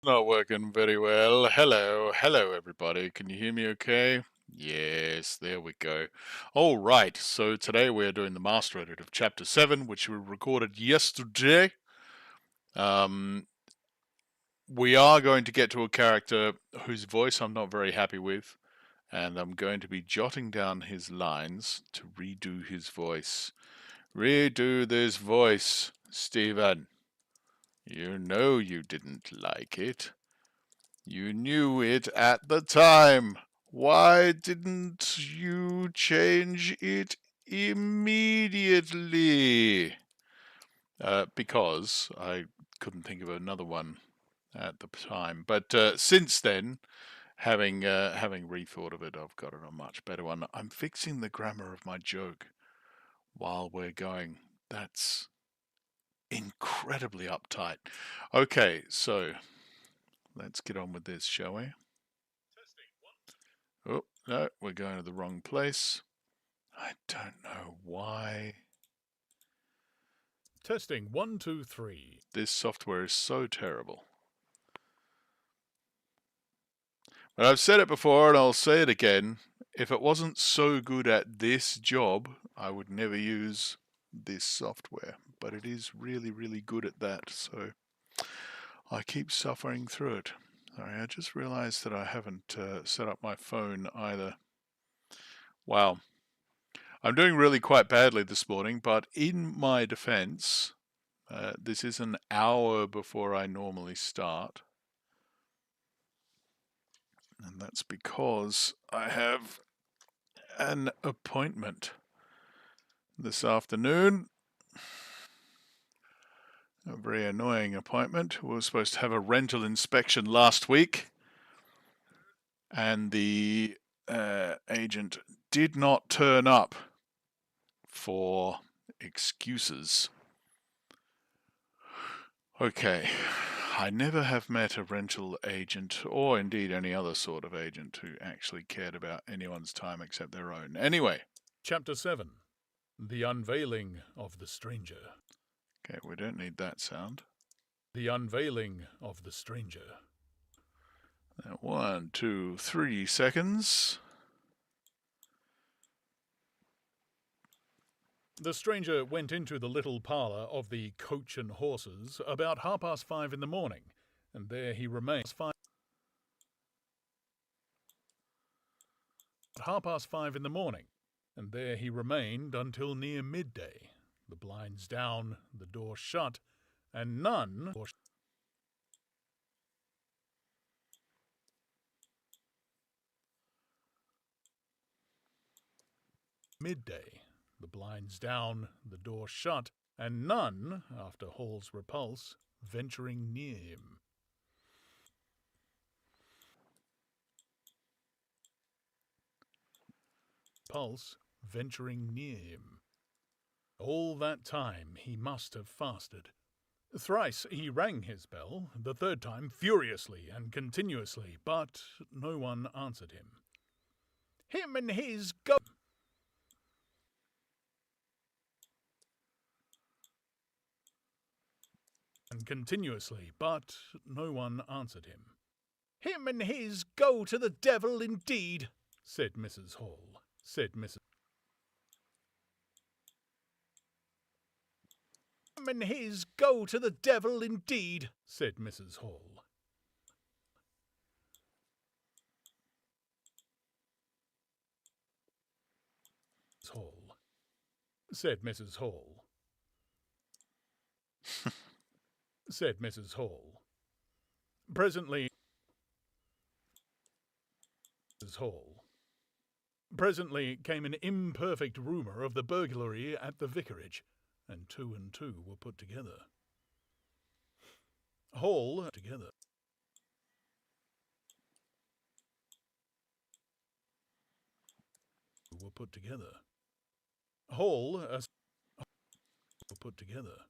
Not working very well. Hello, everybody. Can you hear me okay? Yes, there we go. All right, so today we're doing the master edit of Chapter 7, which we recorded yesterday. Um, we are going to get to a character whose voice I'm not very happy with, and I'm going to be jotting down his lines to redo his voice. Redo this voice, Stephen. You know you didn't like it. You knew it at the time. Why didn't you change it immediately? Because I couldn't think of another one at the time. But since then, having rethought of it, I've got a much better one. I'm fixing the grammar of my joke while we're going. That's incredibly uptight. Okay, so let's get on with this, shall we? Oh, no, we're going to the wrong place. I don't know why. Testing 1, 2, 3. This software is so terrible. But I've said it before and I'll say it again. If it wasn't so good at this job, I would never use this software. But it is really, really good at that, so I keep suffering through it. Sorry, I just realized that I haven't set up my phone either. Wow. I'm doing really quite badly this morning, but in my defense, this is an hour before I normally start. And that's because I have an appointment this afternoon. A very annoying appointment. We were supposed to have a rental inspection last week, and the agent did not turn up for excuses. Okay, I never have met a rental agent, or indeed any other sort of agent, who actually cared about anyone's time except their own. Anyway. Chapter 7. The Unveiling of the Stranger. Okay, we don't need that sound. The Unveiling of the Stranger. 1, 2, 3 seconds. The stranger went into the little parlour of the Coach and Horses about 5:30 in the morning, and there he remained. 5:30 in the morning, and there he remained until near midday. The blinds down, the door shut, and none. Midday, the blinds down, the door shut, and none, after Hall's repulse, venturing near him. Pulse venturing near him. All that time he must have fasted. Thrice he rang his bell, the third time furiously and continuously, but no one answered him. Him and his go. And continuously, but no one answered him. Him and his go to the devil indeed, said Mrs. Hall. Said Mrs. Him and his go to the devil indeed, said Mrs. Hall. Hall, said Mrs. Hall. Said Mrs. Hall. Presently, Mrs. Hall. Presently came an imperfect rumour of the burglary at the vicarage, and two were put together. Hall together. Were put together. Hall were put together.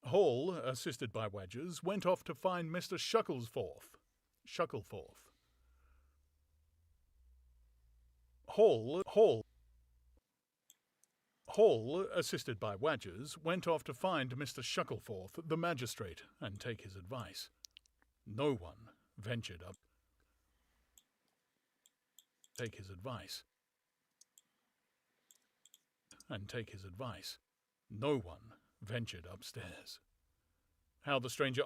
Hall, assisted by Wadgers, went off to find Mr. Shuckleforth. Hall, assisted by Wadgers, went off to find Mr. Shuckleforth, the magistrate, and take his advice. No one ventured up to take his advice. And take his advice. No one ventured upstairs. How the stranger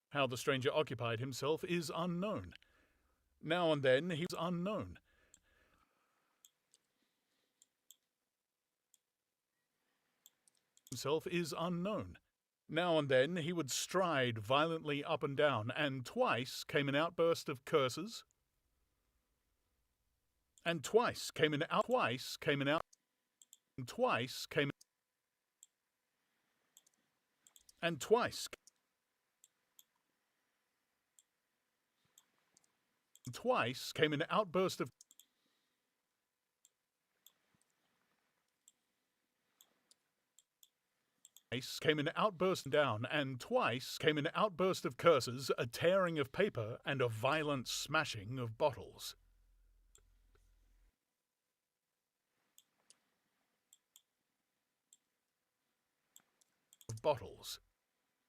How the stranger occupied himself is unknown. Now and then he was unknown. Himself is unknown. Now and then he would stride violently up and down, and twice came an outburst of curses. And twice came an out. Twice came an out. And twice came. And twice. Twice came an outburst of. Twice came an outburst down, and twice came an outburst of curses, a tearing of paper, and a violent smashing of bottles. Bottles.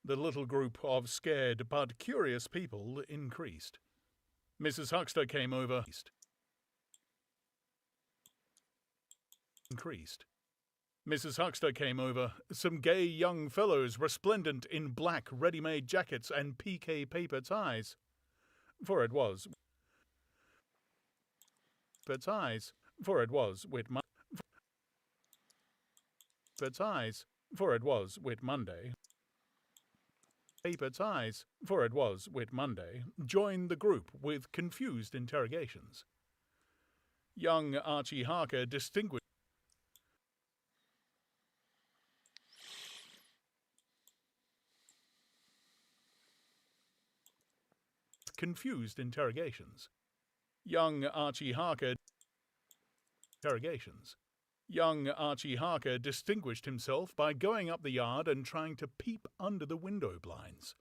The little group of scared but curious people increased. Mrs. Huxter came over. Increased. Mrs. Huxter came over. Some gay young fellows resplendent in black ready-made jackets and piqué paper ties. For it was Whit Monday. Paper ties, for it was Whit Monday, joined the group with confused interrogations. Young Archie Harker distinguished confused interrogations. Young Archie Harker interrogations. Young Archie Harker distinguished himself by going up the yard and trying to peep under the window blinds.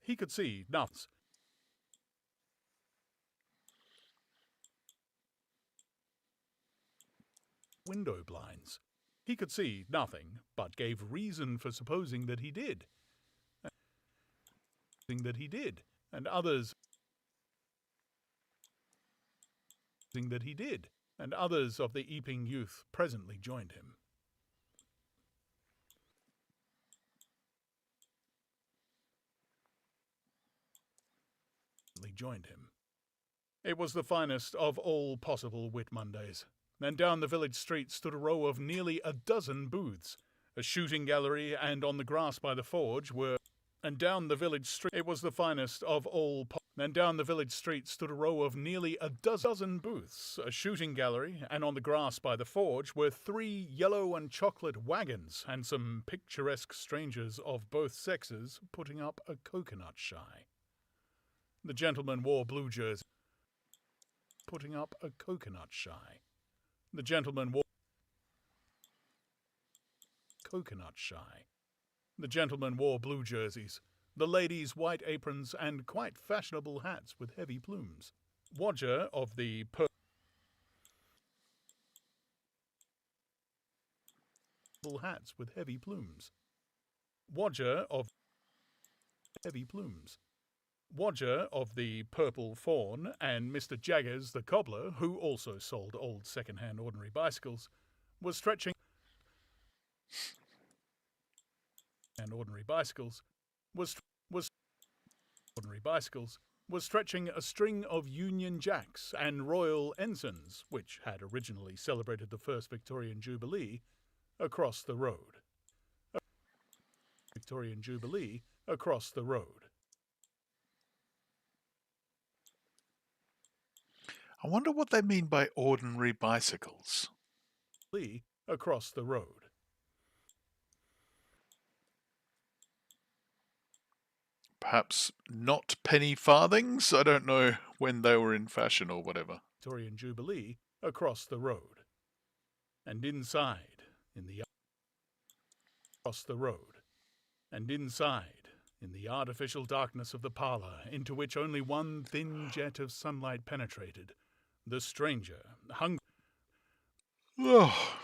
He could see nothing. Window blinds. He could see nothing, but gave reason for supposing that he did. And others that he did. And others of the Epping youth presently joined him. It was the finest of all possible Whit Mondays, and down the village street stood a row of nearly a dozen booths, a shooting gallery, and on the grass by the forge were. And down the village street, it was the finest of all. And down the village street stood a row of nearly a dozen booths, a shooting gallery, and on the grass by the forge were 3 yellow and chocolate wagons, and some picturesque strangers of both sexes putting up a coconut shy. The gentleman wore blue jersey, putting up a coconut shy. The gentleman wore coconut shy. The gentlemen wore blue jerseys, the ladies white aprons and quite fashionable hats with heavy plumes. Wodger of the purple hats with heavy plumes. Wodger of heavy plumes. Wodger of the Purple Fawn and Mr. Jaggers the cobbler, who also sold old second-hand ordinary bicycles, was stretching and ordinary bicycles was stretching a string of Union Jacks and Royal Ensigns, which had originally celebrated the first Victorian Jubilee, across the road. I wonder what they mean by ordinary bicycles. Across the road. Perhaps not penny farthings? I don't know when they were in fashion or whatever. Victorian Jubilee across the road. And inside, in the artificial darkness of the parlour, into which only one thin jet of sunlight penetrated, the stranger hung. Oh,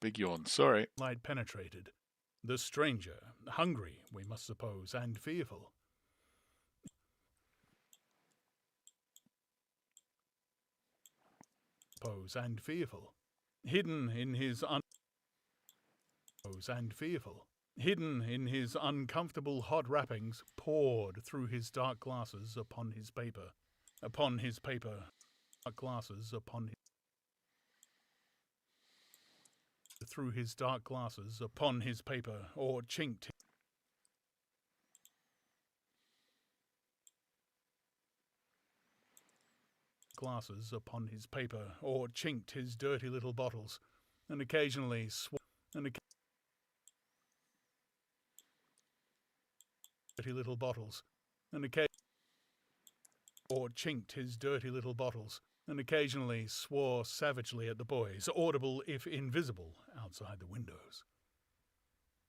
big yawn. Sorry. Light penetrated. The stranger, hungry, we must suppose, and fearful. Hidden in his uncomfortable hot wrappings, poured through his dark glasses upon his paper, or chinked glasses upon his paper, or chinked his dirty little bottles, and occasionally swore savagely at the boys, audible if invisible, outside the windows.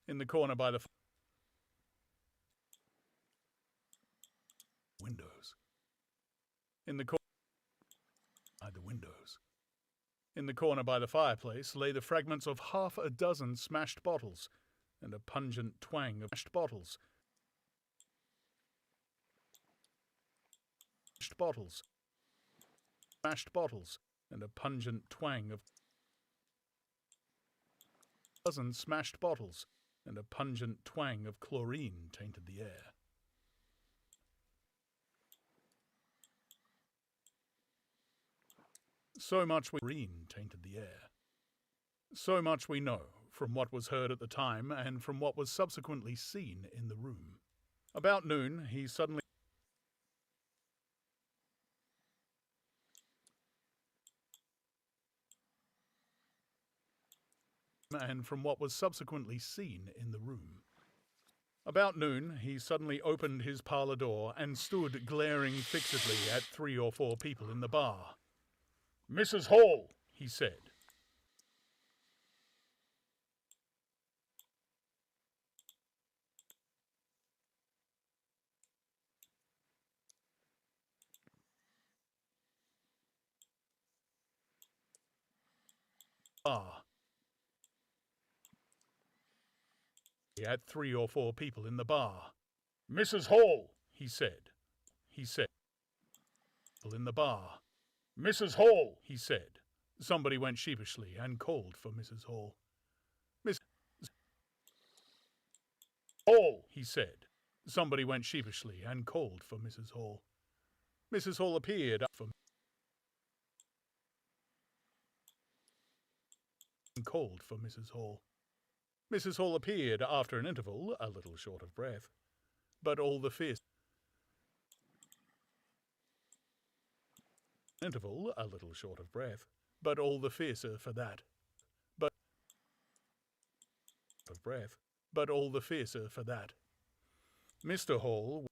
In the corner by the fireplace lay the fragments of half a dozen smashed bottles, and a pungent twang of smashed bottles, and a pungent twang of chlorine tainted the air. So much we know from what was heard at the time and from what was subsequently seen in the room. About noon, he suddenly opened his parlour door and stood glaring fixedly at 3 or 4 people in the bar. "Mrs. Hall," he said. At 3 or 4 people in the bar. "Mrs. Hall," he said. In the bar. "Mrs. Hall," he said. Somebody went sheepishly and called for Mrs. Hall. "Miss Hall," he said. Somebody went sheepishly and called for Mrs. Hall. Mrs. Hall appeared Mrs. Hall appeared after an interval, a little short of breath, but all the fiercer for that. Mr. Hall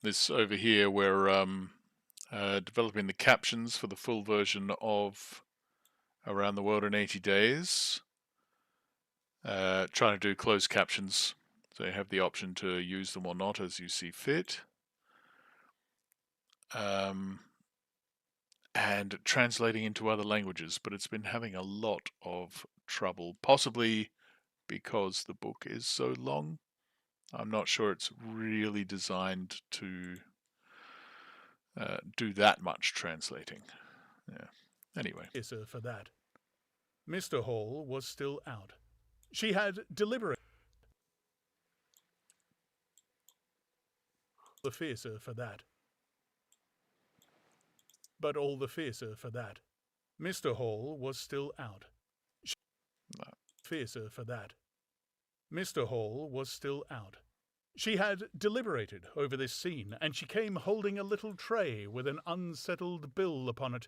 This over here, we're developing the captions for the full version of Around the World in 80 Days. Trying to do closed captions, so you have the option to use them or not as you see fit. And translating into other languages, but it's been having a lot of trouble, possibly because the book is so long. I'm not sure it's really designed to do that much translating. Yeah. Anyway. For that. Mr. Hall was still out. She had deliberated. The fiercer for that. But all the fiercer for that. Mr. Hall was still out. No. Fiercer for that. Mr. Hall was still out. She had deliberated over this scene, and she came holding a little tray with an unsettled bill upon it.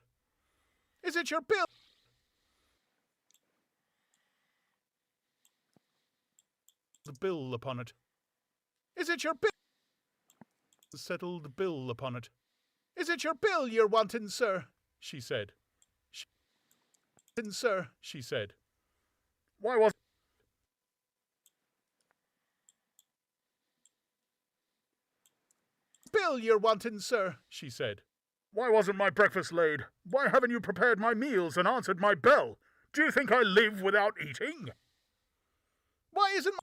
"Is it your bill?" bill upon it. Is it your bill? Settled bill upon it. Is it your bill you're wanting, sir? She said. Sir, she said. Why was bill you're wanting, sir? She said. Why wasn't my breakfast laid? Why haven't you prepared my meals and answered my bell? Do you think I live without eating? Why isn't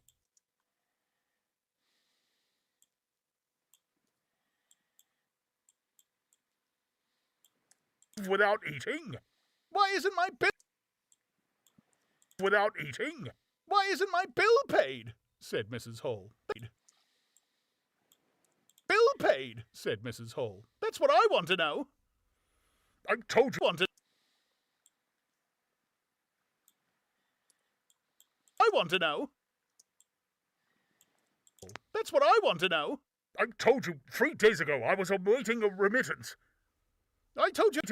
without eating? Why isn't my bill without eating? Why isn't my bill paid? Said Mrs. Hall. Bill paid, said Mrs. Hall. That's what I want to know. I told you. I want to know. That's what I want to know. I told you 3 days ago I was awaiting a remittance. I told you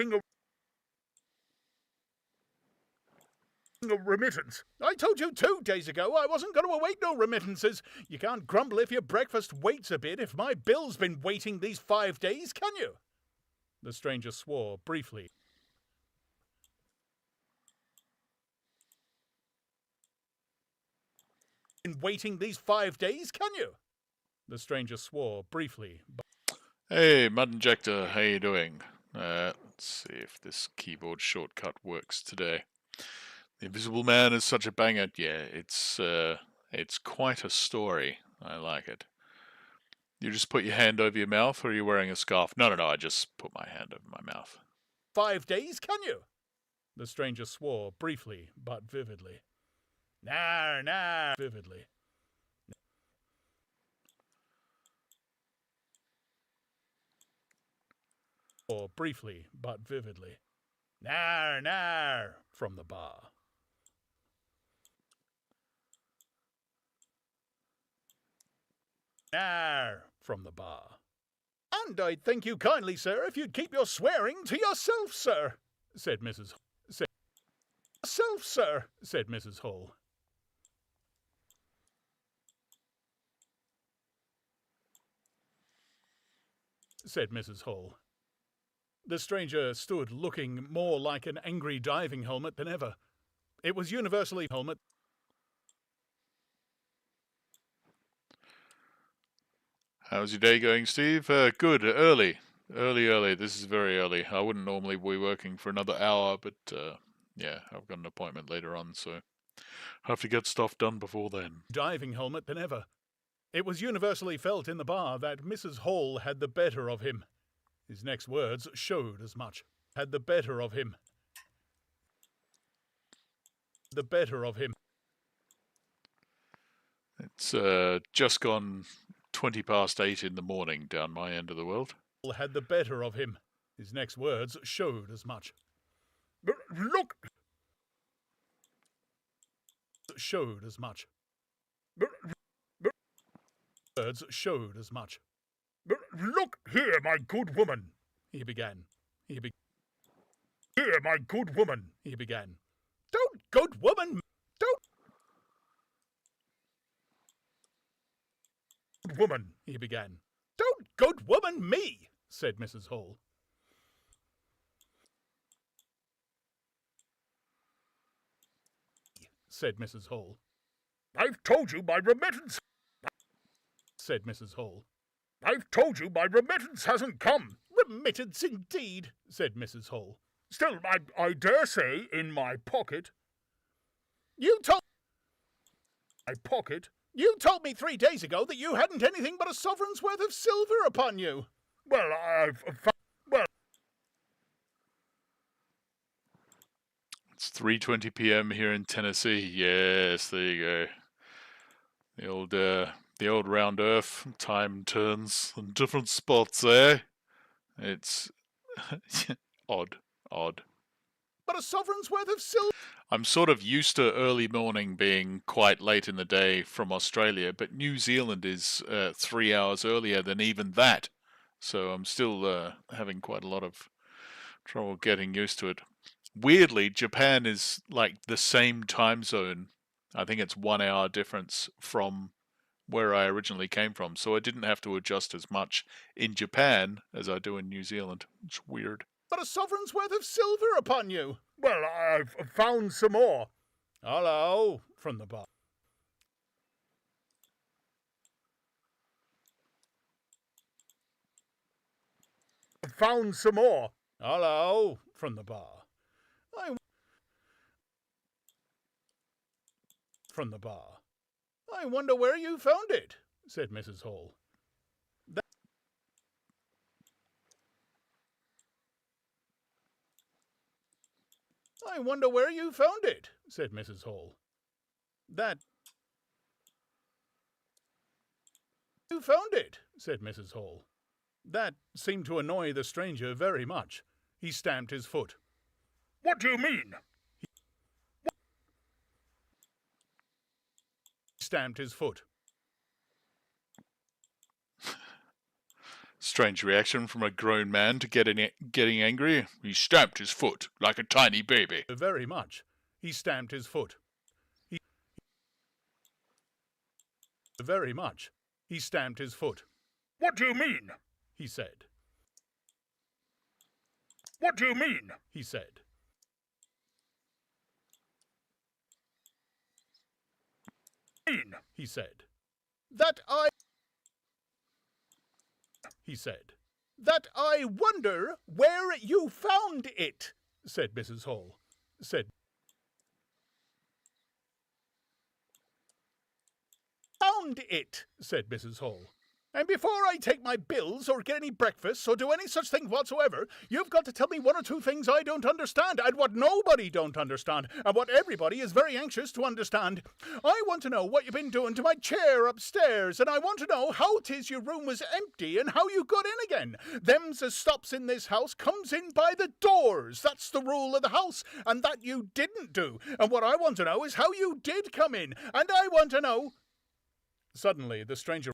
a remittance. I told you 2 days ago I wasn't going to await no remittances. You can't grumble if your breakfast waits a bit if my bill's been waiting these 5 days, can you? The stranger swore briefly. Been waiting these 5 days, can you? The stranger swore briefly. Hey, Mud Injector, how you doing? Let's see if this keyboard shortcut works today. The Invisible Man is such a banger. Yeah, it's quite a story. I like it. You just put your hand over your mouth, or are you wearing a scarf? No, I just put my hand over my mouth. 5 days, can you? The stranger swore briefly, but vividly. Nah, vividly. Or briefly, but vividly. Nah, from the bar. Nah, from the bar. And I'd thank you kindly, sir, if you'd keep your swearing to yourself, sir, said Mrs. Yourself, sir, said Mrs. Hall. Said Mrs. Hall. The stranger stood looking more like an angry diving helmet than ever. It was universally helmet. How's your day going, Steve? Good. Early. This is very early. I wouldn't normally be working for another hour, but yeah, I've got an appointment later on, so I have to get stuff done before then. Diving helmet than ever. It was universally felt in the bar that Mrs. Hall had the better of him. His next words showed as much. Had the better of him. The better of him. It's just gone 20 past 8 in the morning down my end of the world. Had the better of him. His next words showed as much. Look! Showed as much. Words showed as much. Look here, my good woman, he began. Here, my good woman, he began. Don't, good woman, don't. Good woman, he began. Don't, good woman, me, said Mrs. Hall. Said Mrs. Hall. I've told you my remittance, said Mrs. Hall. I've told you my remittance hasn't come. Remittance indeed, said Mrs. Hall. Still, I dare say, in my pocket. You told my pocket. You told me 3 days ago that you hadn't anything but a sovereign's worth of silver upon you. Well, It's 3:20 p.m. here in Tennessee. Yes, there you go. The old round Earth time turns in different spots, eh? It's odd. But a sovereign's worth of silver. I'm sort of used to early morning being quite late in the day from Australia, but New Zealand is 3 hours earlier than even that. So I'm still having quite a lot of trouble getting used to it. Weirdly, Japan is like the same time zone. I think it's 1 hour difference from where I originally came from, so I didn't have to adjust as much in Japan as I do in New Zealand. It's weird. But a sovereign's worth of silver upon you. Well, I've found some more. Hello, from the bar. Found some more. Hello, from the bar. From the bar. I wonder where you found it, said Mrs. Hall. I wonder where you found it, said Mrs. Hall. That... You found it, said Mrs. Hall. That seemed to annoy the stranger very much. He stamped his foot. What do you mean? He stamped his foot. Strange reaction from a grown man to getting angry. He stamped his foot like a tiny baby. Very much. He stamped his foot. Very much. He stamped his foot. What do you mean? He said. What do you mean? He said. He said. He said. That I wonder where you found it, said Mrs. Hall. Found it, said Mrs. Hall. And before I take my bills or get any breakfast or do any such thing whatsoever, you've got to tell me one or two things I don't understand, and what nobody don't understand, and what everybody is very anxious to understand. I want to know what you've been doing to my chair upstairs, and I want to know how 'tis your room was empty and how you got in again. Them's as stops in this house comes in by the doors. That's the rule of the house, and that you didn't do. And what I want to know is how you did come in, and I want to know... Suddenly, the stranger...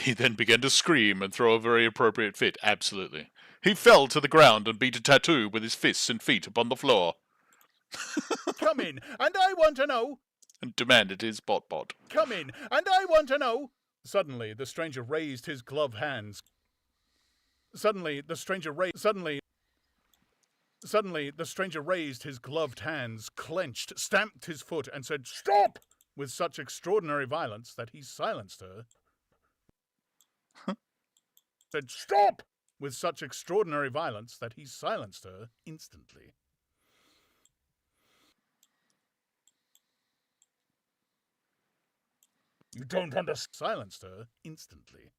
He then began to scream and throw a very appropriate fit. Absolutely. He fell to the ground and beat a tattoo with his fists and feet upon the floor. Come in, and I want to know... And demanded his bot-bot. Come in, and I want to know... Suddenly, the stranger raised his gloved hands. Suddenly, the stranger raised his gloved hands, clenched, stamped his foot, and said, "Stop!" with such extraordinary violence that he silenced her. Said, "Stop!" with such extraordinary violence that he silenced her instantly. You don't understand. Silenced her instantly.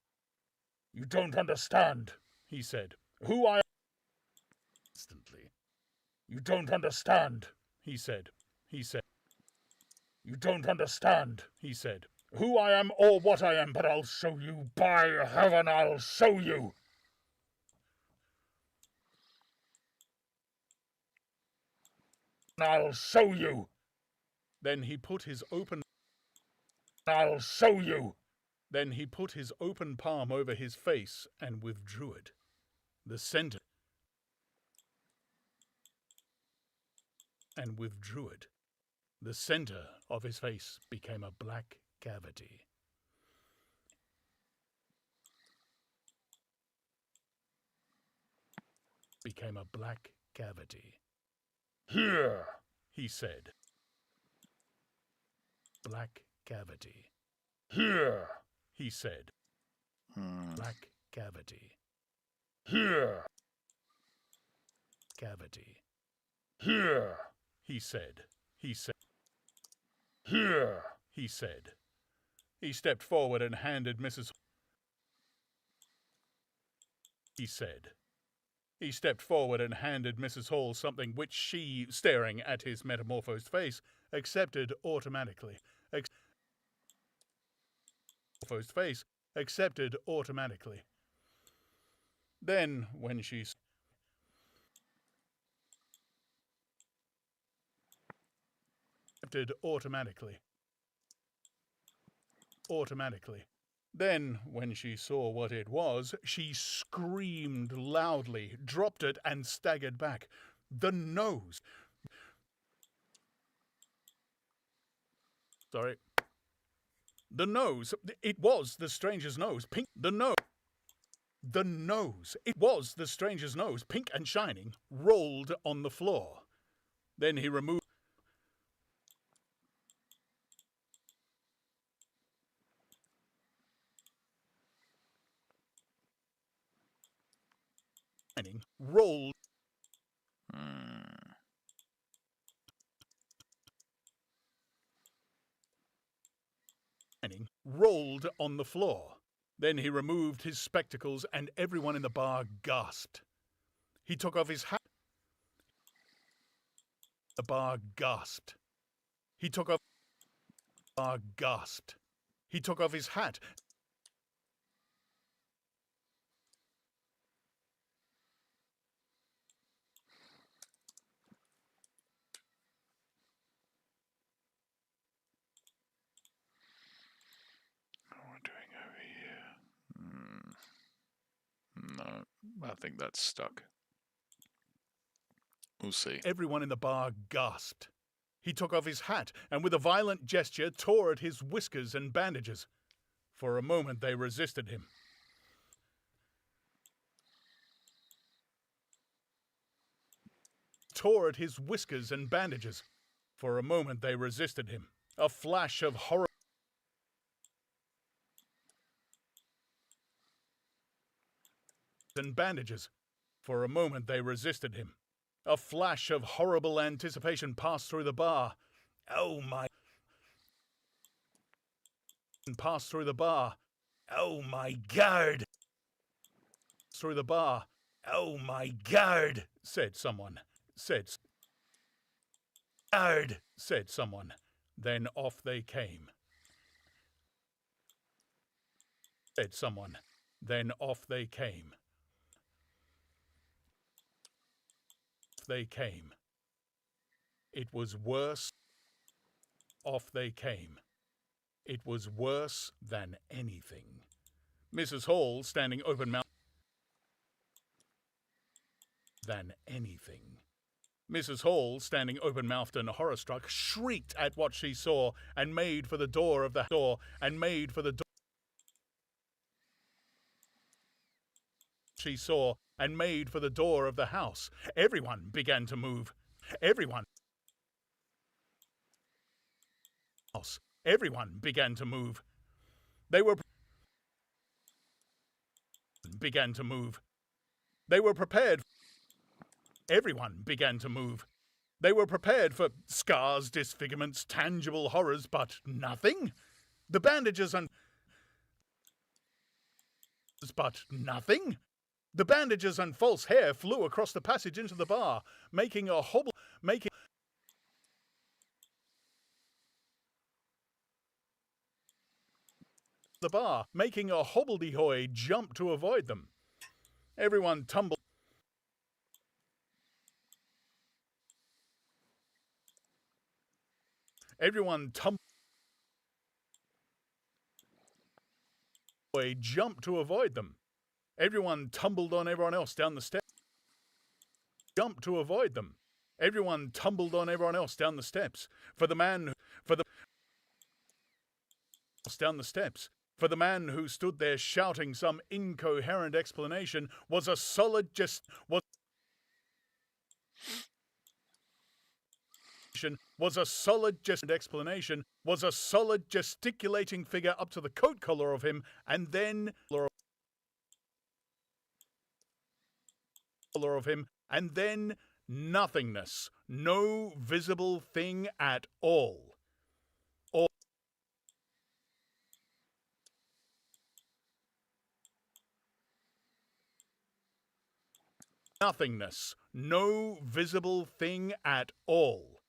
You don't understand, he said. Who I am. Instantly. You don't understand, he said. You don't understand, he said. Who I am or what I am, but I'll show you. By heaven, I'll show you. I'll show you. Then he put his open... I'll show you. Then he put his open palm over his face and withdrew it. The center... And withdrew it. The center of his face became a black cavity. Became a black cavity. Here, he said. Black cavity. Here, he said. Black cavity. Here, cavity. Here, he said. Here, he said. He stepped forward and handed Mrs. He said. He stepped forward and handed Mrs. Hall something which she, staring at his metamorphosed face, accepted automatically. Accepted automatically. Then, when she... Accepted automatically. Then, when she saw what it was, she screamed loudly, dropped it, and staggered back. The nose. Sorry. The nose. It was the stranger's nose. Pink. The nose. The nose. It was the stranger's nose, pink and shining, rolled on the floor. Then he removed. Rolled. Rolled on the floor. Then he removed his spectacles and everyone in the bar gasped. He took off his hat. The bar gasped. He took off. The bar gasped. He took off his hat. No, I think that's stuck. We'll see. Everyone in the bar gasped. He took off his hat and with a violent gesture tore at his whiskers and bandages. For a moment they resisted him. Tore at his whiskers and bandages. For a moment they resisted him. A flash of horror. And bandages. For a moment they resisted him. A flash of horrible anticipation passed through the bar. Oh my. Passed through the bar. Oh my God. Through the bar. Oh my God, said someone. Said. God, said someone. Then off they came. Said someone. Then off they came. They came. It was worse. Off they came. It was worse than anything. Mrs. Hall, standing open-mouthed. Than anything. Mrs. Hall, standing open-mouthed and horror-struck, shrieked at what she saw and made for the door of the door and made for the door. She saw and made for the door of the house. Everyone began to move. Everyone began to move. They were began to move. They were prepared. Everyone began to move. They were prepared for scars, disfigurements, tangible horrors, but nothing. The bandages and but nothing. The bandages and false hair flew across the passage into the bar, making a hobble, making the bar, making a hobbledehoy jump to avoid them. Everyone tumbled. Everyone tumbled. Jumped to avoid them. Everyone tumbled on everyone else down the steps. Jumped to avoid them. Everyone tumbled on everyone else down the steps. Down the steps. For the man who stood there shouting some incoherent explanation was a solid gesticulating figure up to the coat collar of him, and then nothingness, no visible thing at all. Nothingness, no visible thing at all.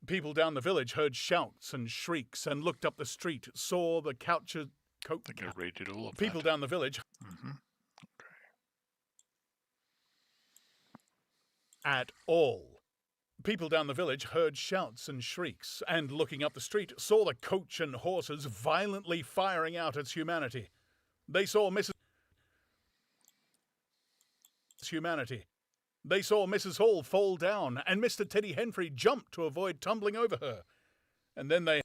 People down the village heard shouts and shrieks and looked up the street, saw the couches. I think I rated all of People that. down the village. At all. People down the village heard shouts and shrieks, and looking up the street, saw the coach and horses violently firing out its humanity. They saw Mrs. Hall fall down, and Mr. Teddy Henfrey jump to avoid tumbling over her. And then they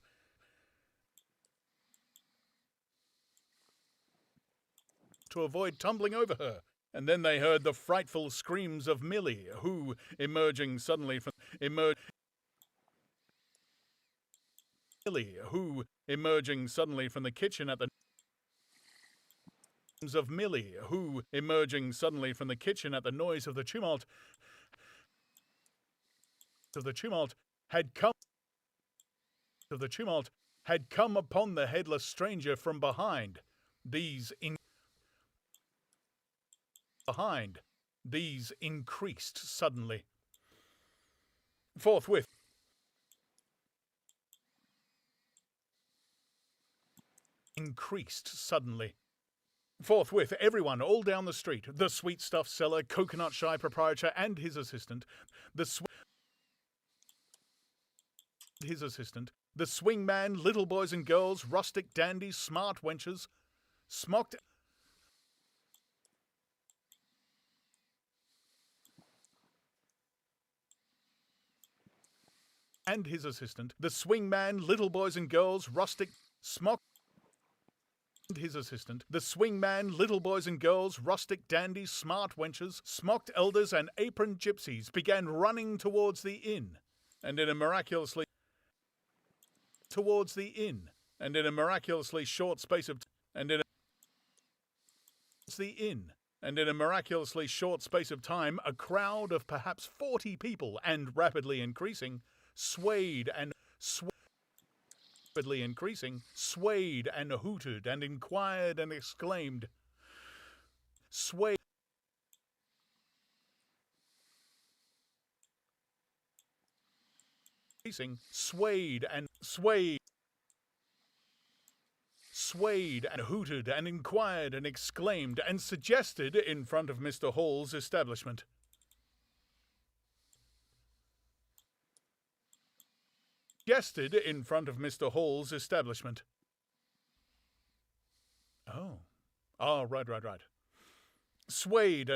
to avoid tumbling over her. And then they heard the frightful screams of Millie, who, emerging suddenly from the kitchen at the noise of the tumult had come upon the headless stranger from behind. These increased suddenly. Forthwith, everyone all down the street, the sweet stuff seller, coconut shy proprietor and his assistant, the swing man, little boys and girls, rustic dandies, smart wenches, smocked and his assistant, the swing man, little boys and girls, rustic, smocked and his assistant, the swing man, little boys and girls, rustic dandies, smart wenches, smocked elders and aproned gypsies began running towards the inn, and in a miraculously short space of time, a crowd of perhaps 40 people, and rapidly increasing, swayed and hooted and inquired and exclaimed. Swayed and hooted and inquired and exclaimed and suggested in front of Mr. Hall's establishment. Oh. Oh, right. Swayed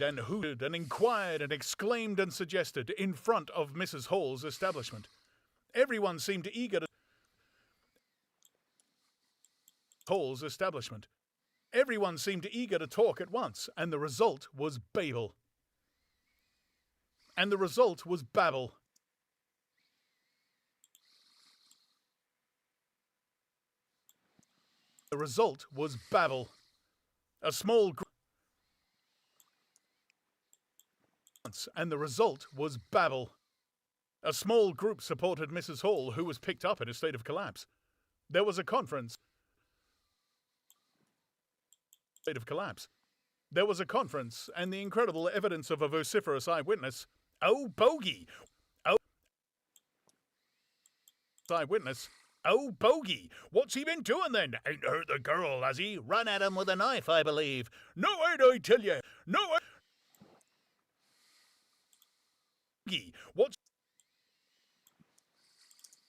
and hooted and inquired and exclaimed and suggested in front of Mrs. Hall's establishment. Everyone seemed eager to talk at once, and the result was babel. And the result was babble. A small group. And the result was babble. A small group supported Mrs. Hall, who was picked up in a state of collapse. There was a conference. And the incredible evidence of a vociferous eyewitness. Oh, bogey! Oh, bogey! What's he been doing then? Ain't hurt the girl, has he? Run at him with a knife, I believe. No, I tell you. No, What's...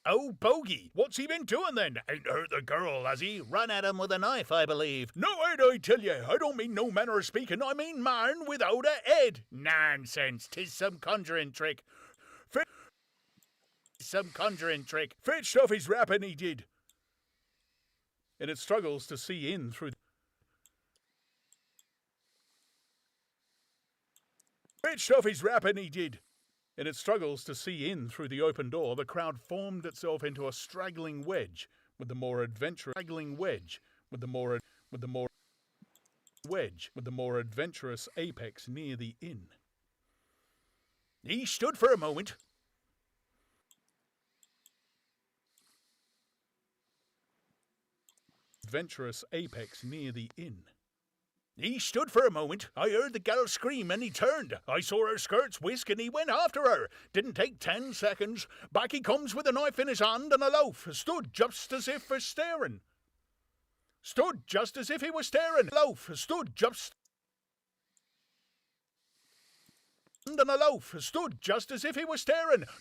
Oh, bogey! What's he been doing then? Ain't hurt the girl, has he? Run at him with a knife, I believe. No, I tell you. I don't mean no manner of speaking. I mean man without a head. Nonsense. 'Tis some conjuring trick. Fetched off his wrapping, he did. In its struggles to see in through... In its struggles to see in through the open door, the crowd formed itself into a straggling wedge, with the more adventurous apex near the inn. He stood for a moment. He stood for a moment. I heard the gal scream and he turned. I saw her skirts whisk and he went after her. Didn't take 10 seconds. Back he comes with a knife in his hand and a loaf. Stood just as if he was staring.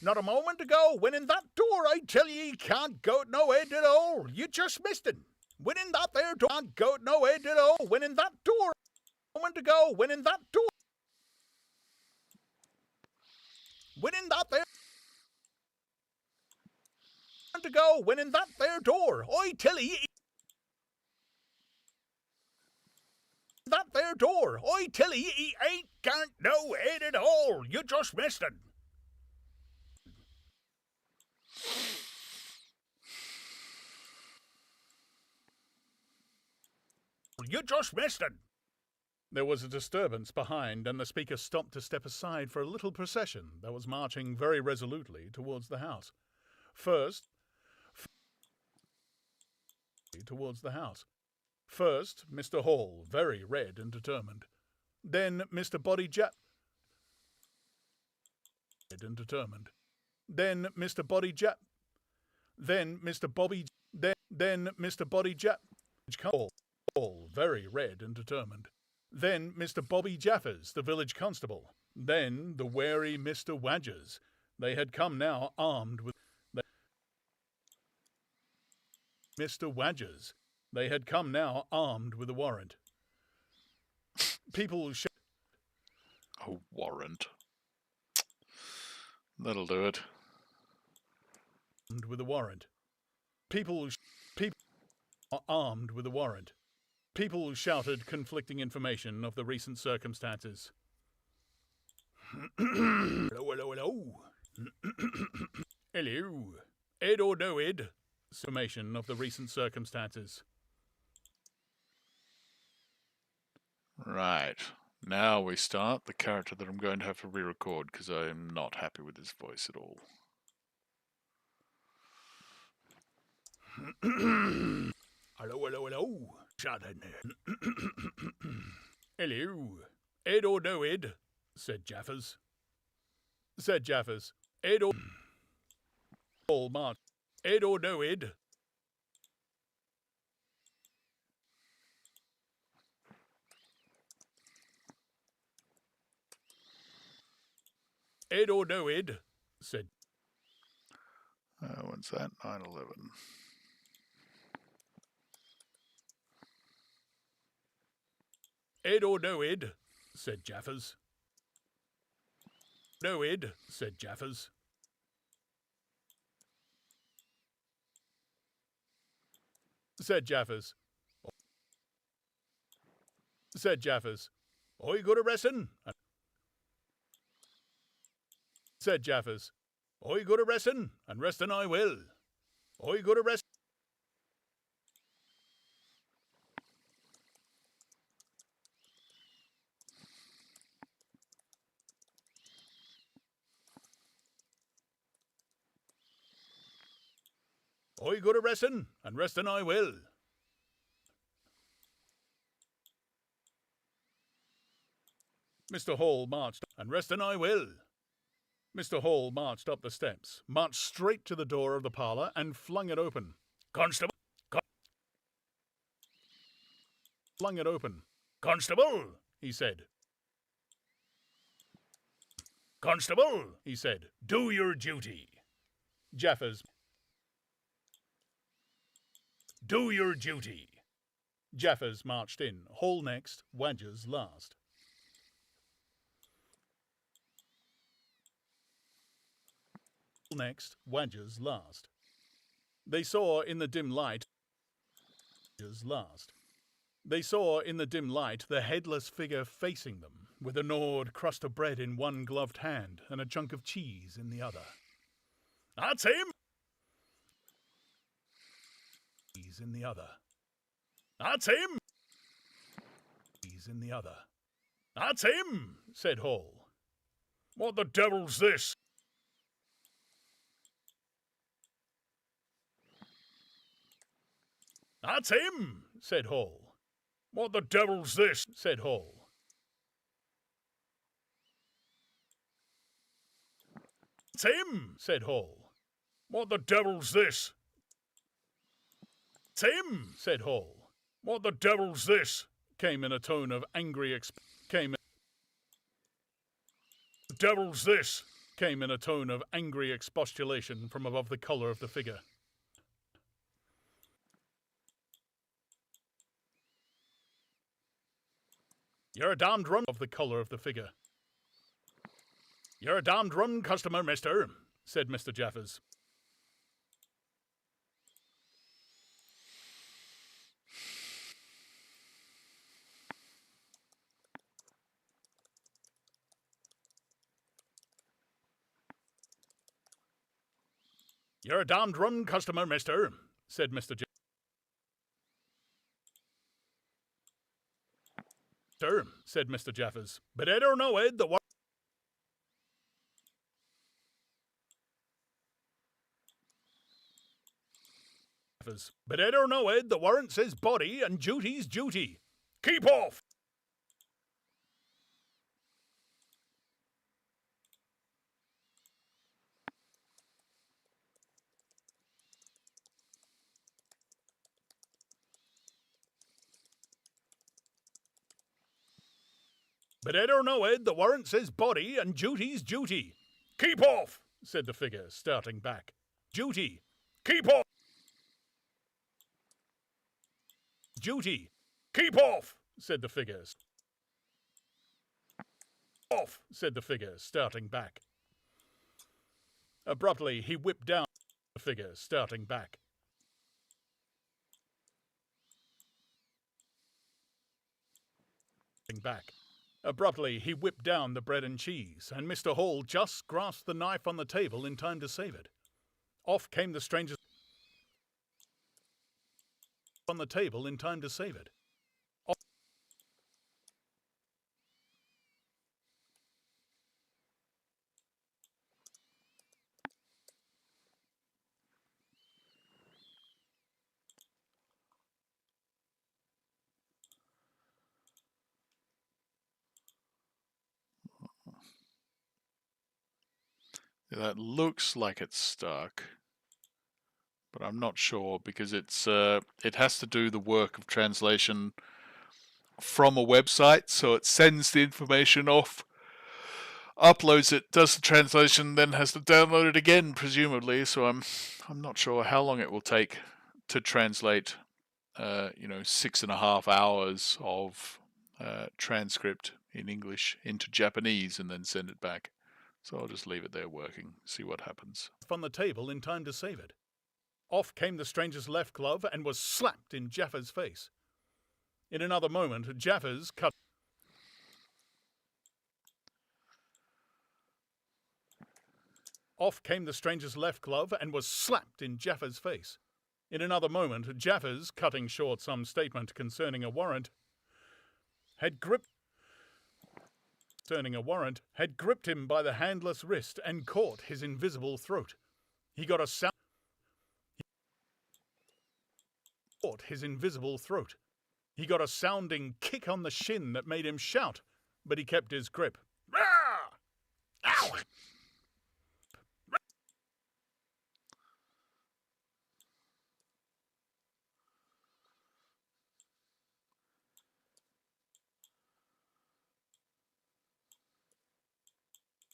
Not a moment ago. Went in that door. I tell ye, he can't go no head at all. You just missed him. Went in that there door. Can't go no head at all. Went in that door. A moment ago. Went in that door. Went in that there. I tell ye. that there door. I tell 'ee, he ain't got no head at all. You just missed it. You just missed it. There was a disturbance behind, and the speaker stopped to step aside for a little procession that was marching very resolutely towards the house. First, Mr. Hall, very red and determined. Then Mr. Body Jap. And determined. Then Mr. Body Jap. Then Mr. Bobby. Then Mr. Body Jap. Hall, very red and determined. Then Mr. Bobby Jaffers, the village constable. Then the wary Mr. Wadgers. They had come now armed with Mr. Wadgers. They had come now armed with a warrant. People A warrant. That'll do it. Armed with a warrant. People armed with a warrant. People shouted conflicting information of the recent circumstances. Hello. Hello. Ed or no Ed? Summation of the recent circumstances. Right. Now we start the character that I'm going to have to re-record because I am not happy with his voice at all. Hello. Shut in there. Hello. Ed or no Ed? Said Jaffers. Ed or... All march. Ed or no Ed? Ed or no Ed? Said... When's that? 9/11. Ed or no Ed? Said Jaffers. No Ed? Said Jaffers. Said Jaffers. I got a ressin'. Said Jaffers. I got a ressin', and restin' I will. I got a ressin'. I got a ressin', and restin' I will. Mr. Hall marched, and restin' I will. Mr. Hall marched up the steps, marched straight to the door of the parlour, and flung it open. Constable! Flung it open. Constable! He said. Constable! He said. Do your duty. Jaffers. Do your duty. Jaffers marched in, Hall next, Wadgers last. Next, Wadgers last. They saw in the dim light the headless figure facing them, with a gnawed crust of bread in one gloved hand and a chunk of cheese in the other. That's him! Cheese in the other. That's him! Cheese in the other. That's him! Said Hall. What the devil's this? That's him! Said Hall. What the devil's this? Said Hall. That's him! Said Hall. What the devil's this? It's him! Said Hall. What the devil's this? Came in a tone of angry devil's this? Came in a tone of angry expostulation from above the collar of the figure. You're a damned rum of the collar of the figure. You're a damned rum customer, mister, said Mr. Jaffers. You're a damned rum customer, mister, said Mr. said Mr. Jaffers. But I don't know, Ed, the But I don't know, Ed, the warrant says body and duty's duty. Keep off! But I don't know, Ed, the warrant says body and duty's duty. Keep off, said the figure, starting back. Duty. Keep off. Duty. Keep off, said the figure. Off, said the figure, starting back. Abruptly, he whipped down the figure, starting back. Abruptly, he whipped down the bread and cheese, and Mr. Hall just grasped the knife on the table in time to save it. Off came the stranger's on the table in time to save it. Off. That looks like it's stuck, but I'm not sure because it has to do the work of translation from a website, so it sends the information off, uploads it, does the translation, then has to download it again, presumably. So I'm not sure how long it will take to translate 6.5 hours of transcript in English into Japanese and then send it back. So I'll just leave it there working, see what happens. On the table in time to save it. Off came the stranger's left glove and was slapped in Jaffa's face. In another moment, Jaffers cut. Off came the stranger's left glove and was slapped in Jaffa's face. In another moment, Jaffers, cutting short some statement concerning a warrant, had gripped him by the handless wrist and caught his invisible throat. He got a sound. He got a sounding kick on the shin that made him shout, but he kept his grip. Ow!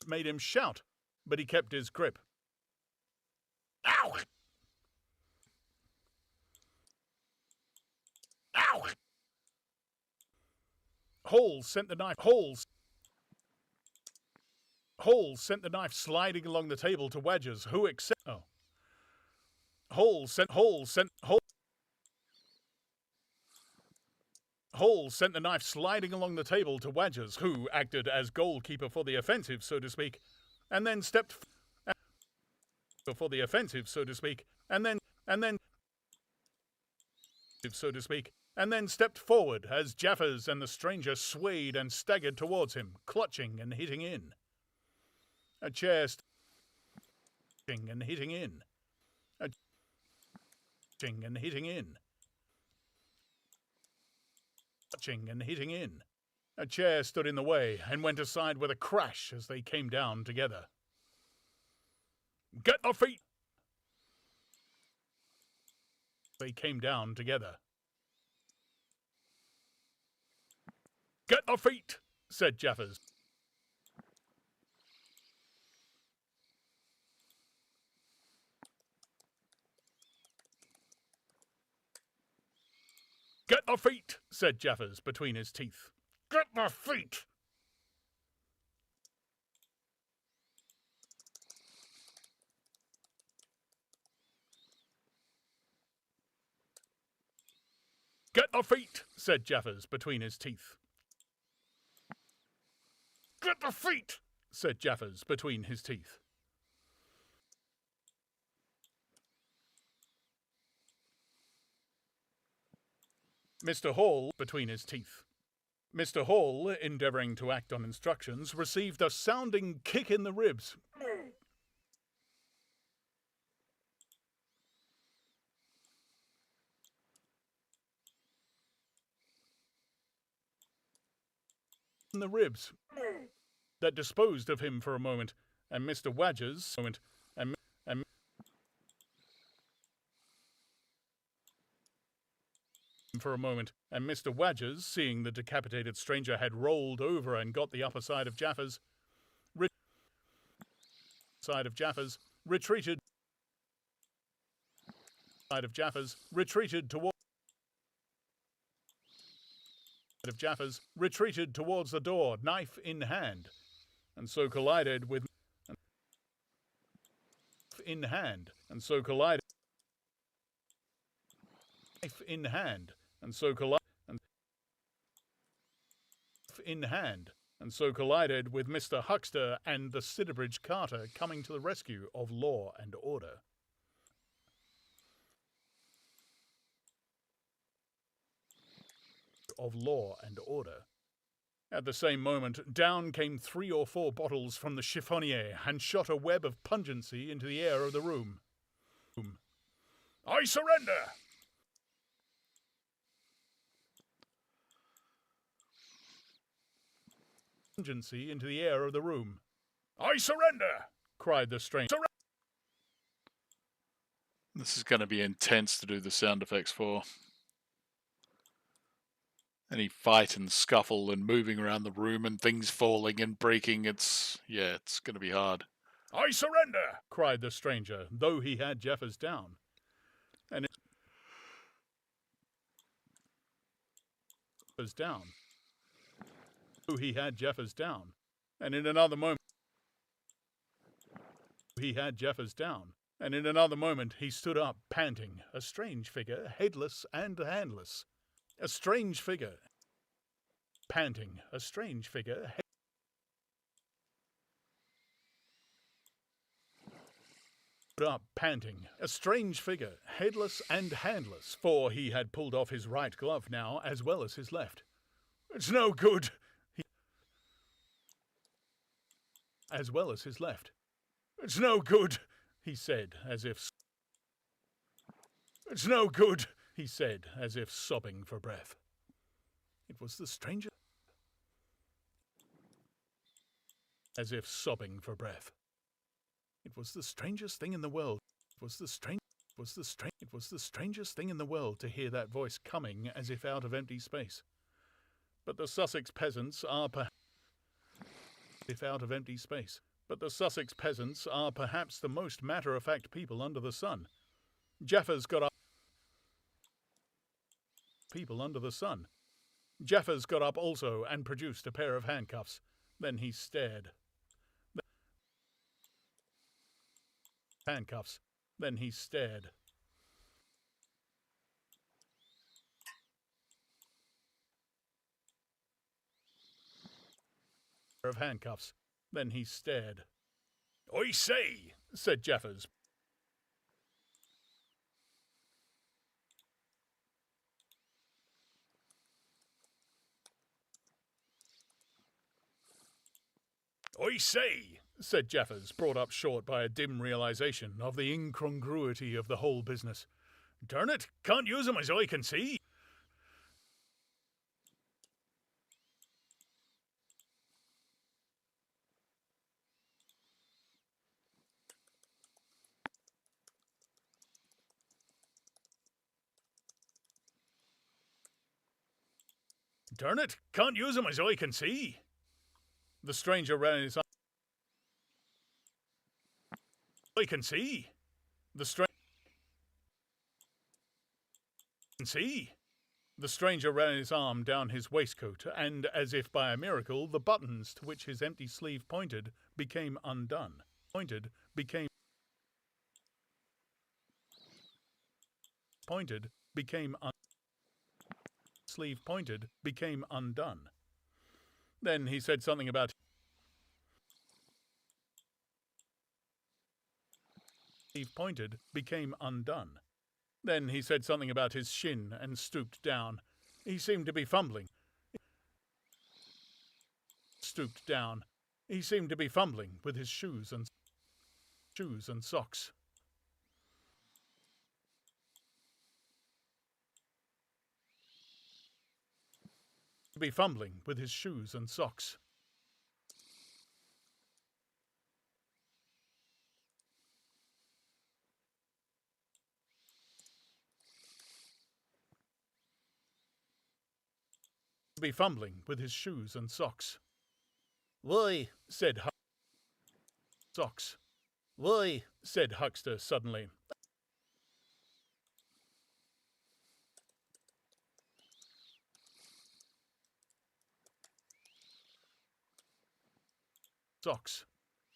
Made him shout, but he kept his grip. Ow! Ow! Hall sent the knife sliding along the table to Wadgers, who Hall sent the knife sliding along the table to Wadgers, who acted as goalkeeper for the offensive, so to speak, and then stepped for the offensive, so to speak, and then stepped forward as Jaffers and the stranger swayed and staggered towards him, clutching and hitting in. A chair and hitting in. And hitting in. Touching and hitting in. A chair stood in the way and went aside with a crash as they came down together. Get the feet! They came down together. Get the feet, said Jaffers. Get the feet, said Jaffers between his teeth. Get the feet! Get the feet, said Jaffers between his teeth. Get the feet, said Jaffers between his teeth. Mr. Hall between his teeth. Mr. Hall, endeavouring to act on instructions, received a sounding kick in the ribs. That disposed of him for a moment, and Mr. Wadgers seeing the decapitated stranger had rolled over and got the upper side of Jaffers, retreated towards the door, knife in hand, and so collided with Mr. Huckster and the Sidderbridge Carter coming to the rescue of law and order. At the same moment, down came 3 or 4 bottles from the chiffonier and shot a web of pungency into the air of the room. I surrender! I surrender! Cried the stranger. This is going to be intense to do the sound effects for. Any fight and scuffle and moving around the room and things falling and breaking, it's going to be hard. I surrender! Cried the stranger, though he had Jeffers down. And in another moment he stood up, panting, a strange figure, headless and handless. A strange figure, panting, a strange figure, headless and handless, for he had pulled off his right glove now as well as his left. It's no good, It's no good, he said, as if sobbing for breath. It was the strangest thing in the world. It was the strangest thing in the world to hear that voice coming as if out of empty space. But the Sussex peasants are perhaps the most matter-of-fact people under the sun. Jaffers got up also and produced a pair of handcuffs. Then he stared. Then he stared. I say, said Jaffers. I say, said Jaffers, brought up short by a dim realization of the incongruity of the whole business. Darn it, can't use 'em as I can see. Darn it, can't use 'em as I can see. The stranger ran his arm. I can see. The stranger ran his arm down his waistcoat, and, as if by a miracle, the buttons to which his empty sleeve pointed became undone. Then he said something about Then he said something about his shin and stooped down. He seemed to be fumbling. Stooped down. He seemed to be fumbling with his shoes and socks. To be fumbling with his shoes and socks. To be fumbling with his shoes and socks. Why, said Socks. Why, said Huckster suddenly. Socks.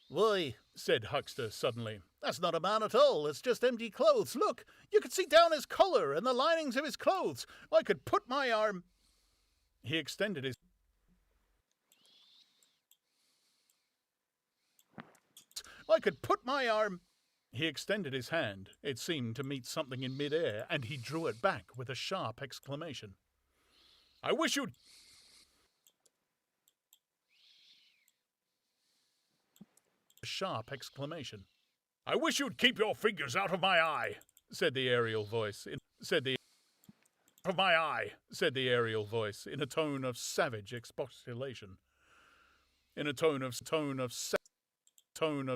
Why, said Huckster suddenly. That's not a man at all. It's just empty clothes. Look, you could see down his collar and the linings of his clothes. I could put my arm. He extended his. I could put my arm. He extended his hand. It seemed to meet something in mid-air, and he drew it back with a sharp exclamation. I wish you'd. A sharp exclamation. I wish you'd keep your fingers out of my eye, said the aerial voice. Of my eye, said the aerial voice, in a tone of savage expostulation. In a tone of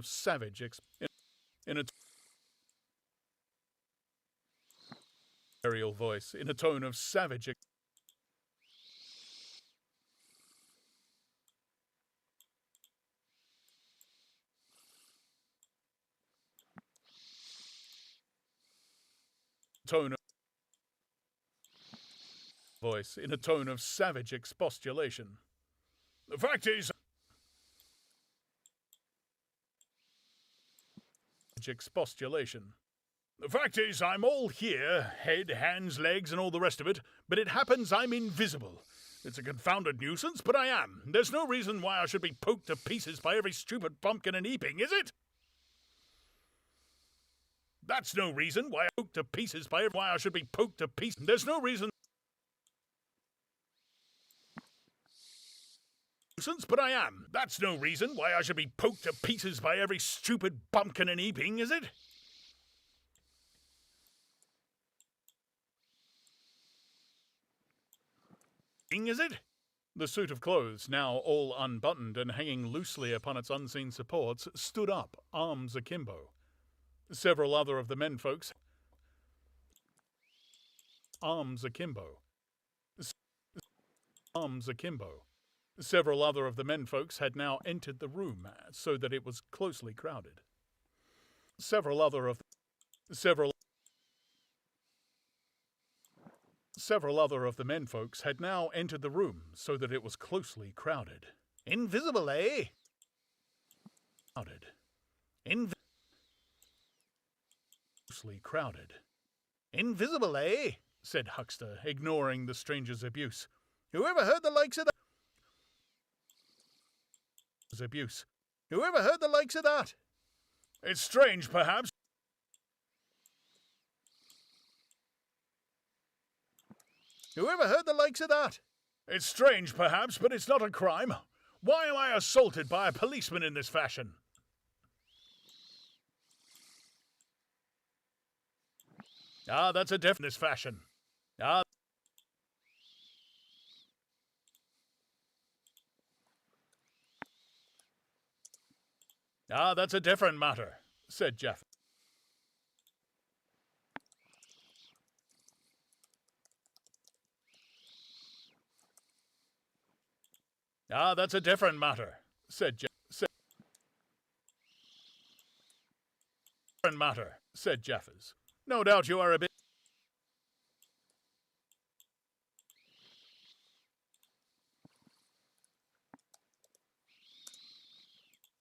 savage in a aerial voice, in a tone of savage tone of voice, in a tone of savage expostulation. The fact is, expostulation. The fact is, I'm all here, head, hands, legs, and all the rest of it, but it happens I'm invisible. It's a confounded nuisance, but I am. There's no reason why I should be poked to pieces by every stupid bumpkin and heaping, is it? That's no reason why I should be poked to pieces. There's no reason. Nuisance, but I am. That's no reason why I should be poked to pieces by every stupid bumpkin and heaping, is it? Is it? The suit of clothes, now all unbuttoned and hanging loosely upon its unseen supports, stood up, arms akimbo. Several other of the menfolks, arms akimbo. Arms akimbo. Several other of the menfolks had now entered the room, so that it was closely crowded. Several other of the menfolks had now entered the room, so that it was closely crowded. Invisible, eh? Crowded. Closely crowded. Invisible, eh? Said Huckster, ignoring the stranger's abuse. Whoever heard the likes of that? Abuse. Whoever heard the likes of that? It's strange, perhaps. Whoever heard the likes of that? It's strange, perhaps, but it's not a crime. Why am I assaulted by a policeman in this fashion? Ah, that's a definite fashion. Ah. Ah, that's a different matter, said Jeff. Ah, that's a different matter, said Jeff. Different matter, said Jeffers. No doubt you are a bit.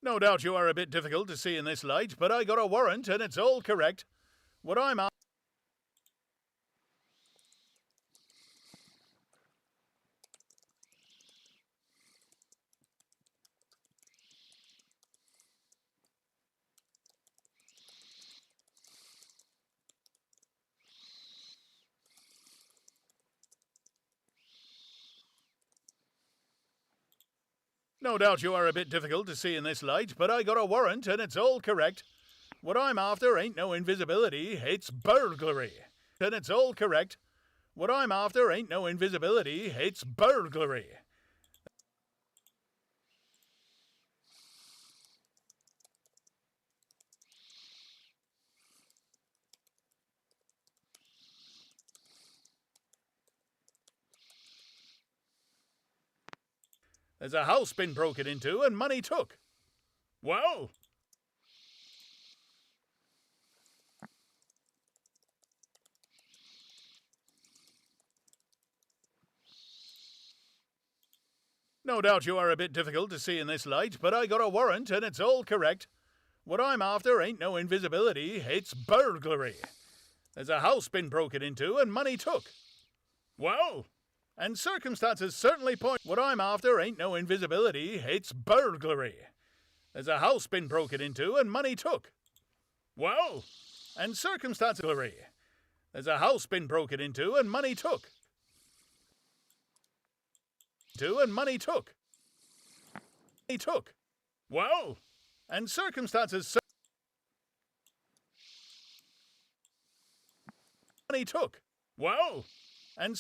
No doubt you are a bit difficult to see in this light, but I got a warrant and it's all correct. What I'm No doubt you are a bit difficult to see in this light, but I got a warrant and it's all correct. What I'm after ain't no invisibility, it's burglary. And it's all correct. What I'm after ain't no invisibility, it's burglary. There's a house been broken into and money took. Well, no doubt you are a bit difficult to see in this light, but I got a warrant and it's all correct. What I'm after ain't no invisibility, it's burglary. There's a house been broken into and money took. Well, and circumstances certainly point. What I'm after ain't no invisibility, it's burglary. There's a house been broken into and money took. Well, and circumstances. There's a house been broken into and money took. And money took. He took. Well, and circumstances. Money took. Well, and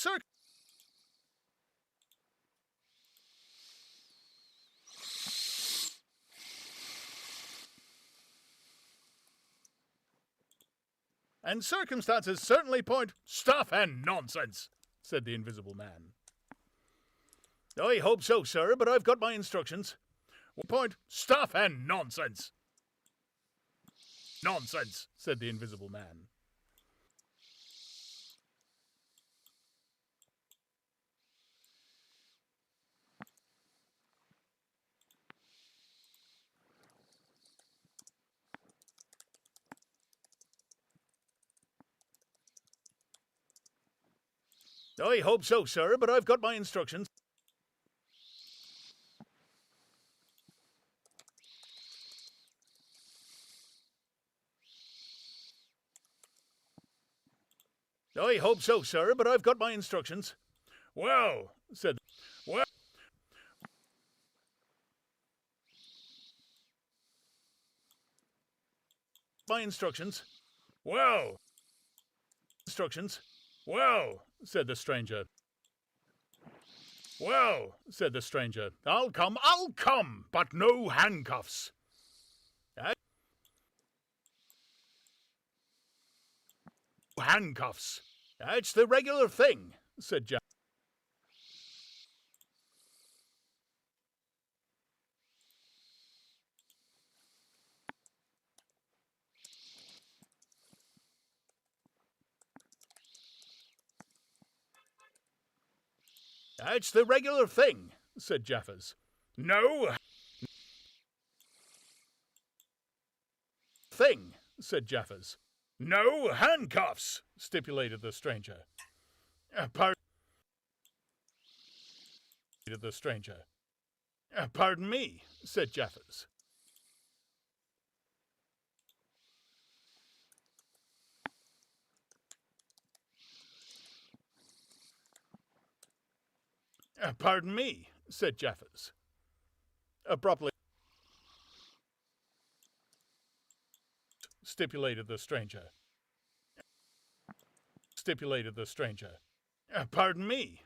circumstances certainly point. Stuff and nonsense, said the Invisible Man. I hope so, sir, but I've got my instructions. Point. Stuff and nonsense. Nonsense, said the Invisible Man. I hope so, sir, but I've got my instructions. I hope so, sir, but I've got my instructions. Well, said. Well. My instructions. Well. Instructions. Well, said the stranger. Well, said the stranger, I'll come, but no handcuffs. Handcuffs. It's the regular thing, said Jack. It's the regular thing, said Jaffers. No. Thing, said Jaffers. No handcuffs, stipulated the stranger. Pardon the stranger. Pardon me, said Jaffers. Pardon me, said Jaffers. Abruptly stipulated the stranger. Stipulated the stranger. Pardon me.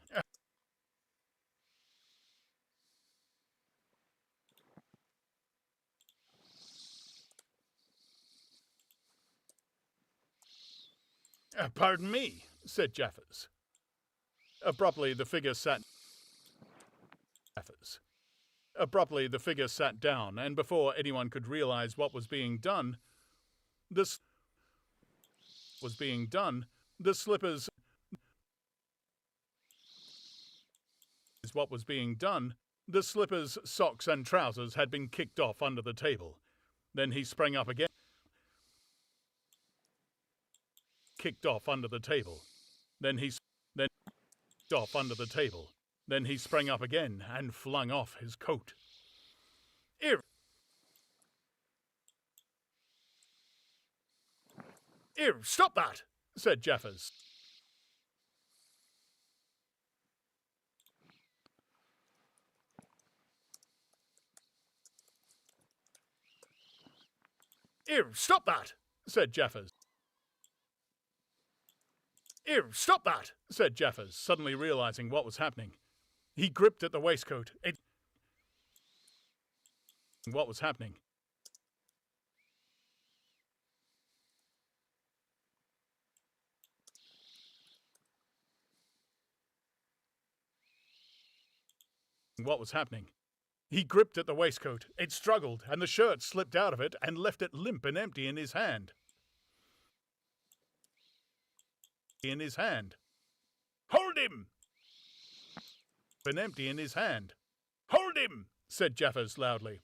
Pardon me, said Jaffers. Abruptly the figure sat. Jaffers. Abruptly the figure sat down, and before anyone could realize what was being done, the slippers. What was being done? The slippers, socks, and trousers had been kicked off under the table. Then he sprang up again. Kicked off under the table. Then off under the table. Then he sprang up again and flung off his coat. Here, stop that, said Jaffers. Ew, stop that, said Jaffers. Ew, stop that, said Jaffers, suddenly realizing what was happening. He gripped at the waistcoat. What was happening? What was happening? He gripped at the waistcoat. It struggled, and the shirt slipped out of it and left it limp and empty in his hand. Hold him! And empty in his hand. Hold him! Said Jaffers loudly.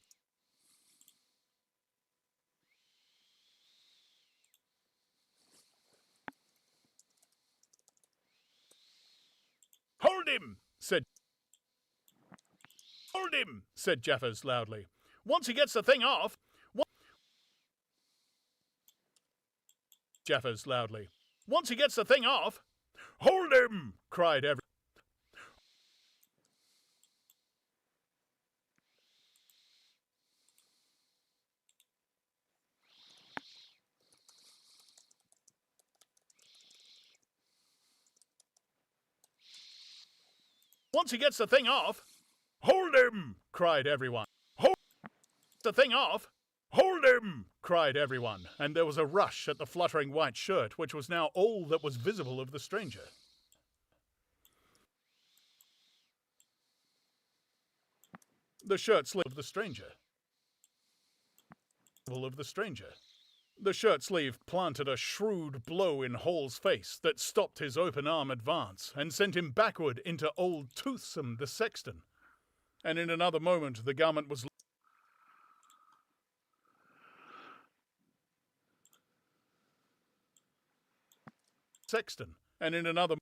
Hold him! Hold him! Said Jaffers loudly. Once he gets the thing off. Jaffers loudly. Once he gets the thing off. Hold him! Cried everyone. Once he gets the thing off. Hold him! Cried everyone. Hold the thing off! Hold him! Cried everyone, and there was a rush at the fluttering white shirt, which was now all that was visible of the stranger. The shirt sleeve of the stranger. The shirt sleeve planted a shrewd blow in Hall's face that stopped his open arm advance and sent him backward into old Toothsome the sexton. And in another moment the garment was sexton, and in another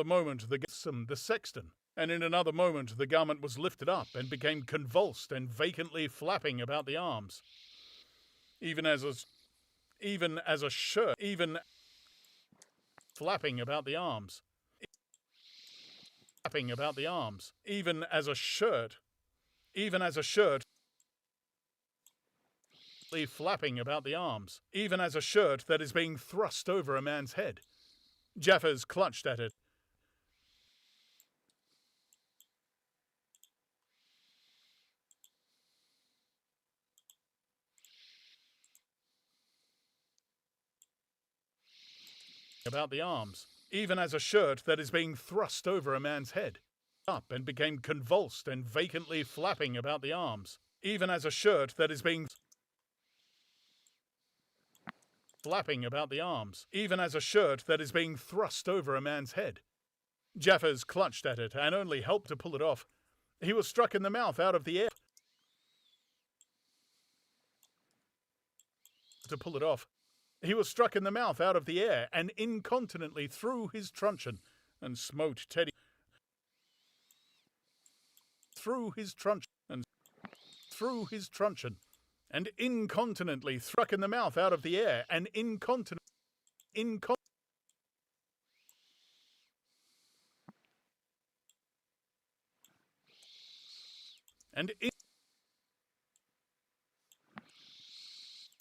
moment the sexton, and in another moment the garment was lifted up and became convulsed and vacantly flapping about the arms, even as a shirt, flapping about the arms, even as a shirt, flapping about the arms, even as a shirt that is being thrust over a man's head. Jaffers clutched at it. About the arms, even as a shirt that is being thrust over a man's head, up and became convulsed and vacantly flapping about the arms, even as a shirt that is being flapping about the arms, even as a shirt that is being thrust over a man's head. Jaffers clutched at it and only helped to pull it off. He was struck in the mouth out of the air. He was struck in the mouth out of the air and incontinently threw his truncheon and smote Teddy. And incontinently struck in the mouth out of the air and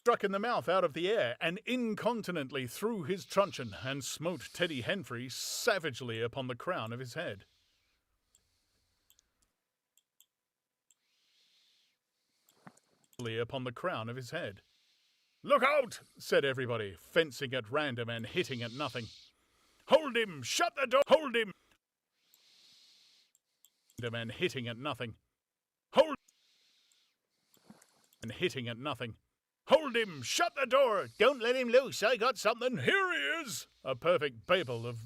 struck in the mouth out of the air and incontinently threw his truncheon and smote Teddy Henfrey savagely upon the crown of his head. Look out! Said everybody, fencing at random and hitting at nothing. Hold him! Shut the door! Hold him! And hitting at nothing. Hold! And hitting at nothing. Hold him! Shut the door! Don't let him loose! I got something! Here he is! A perfect babel of...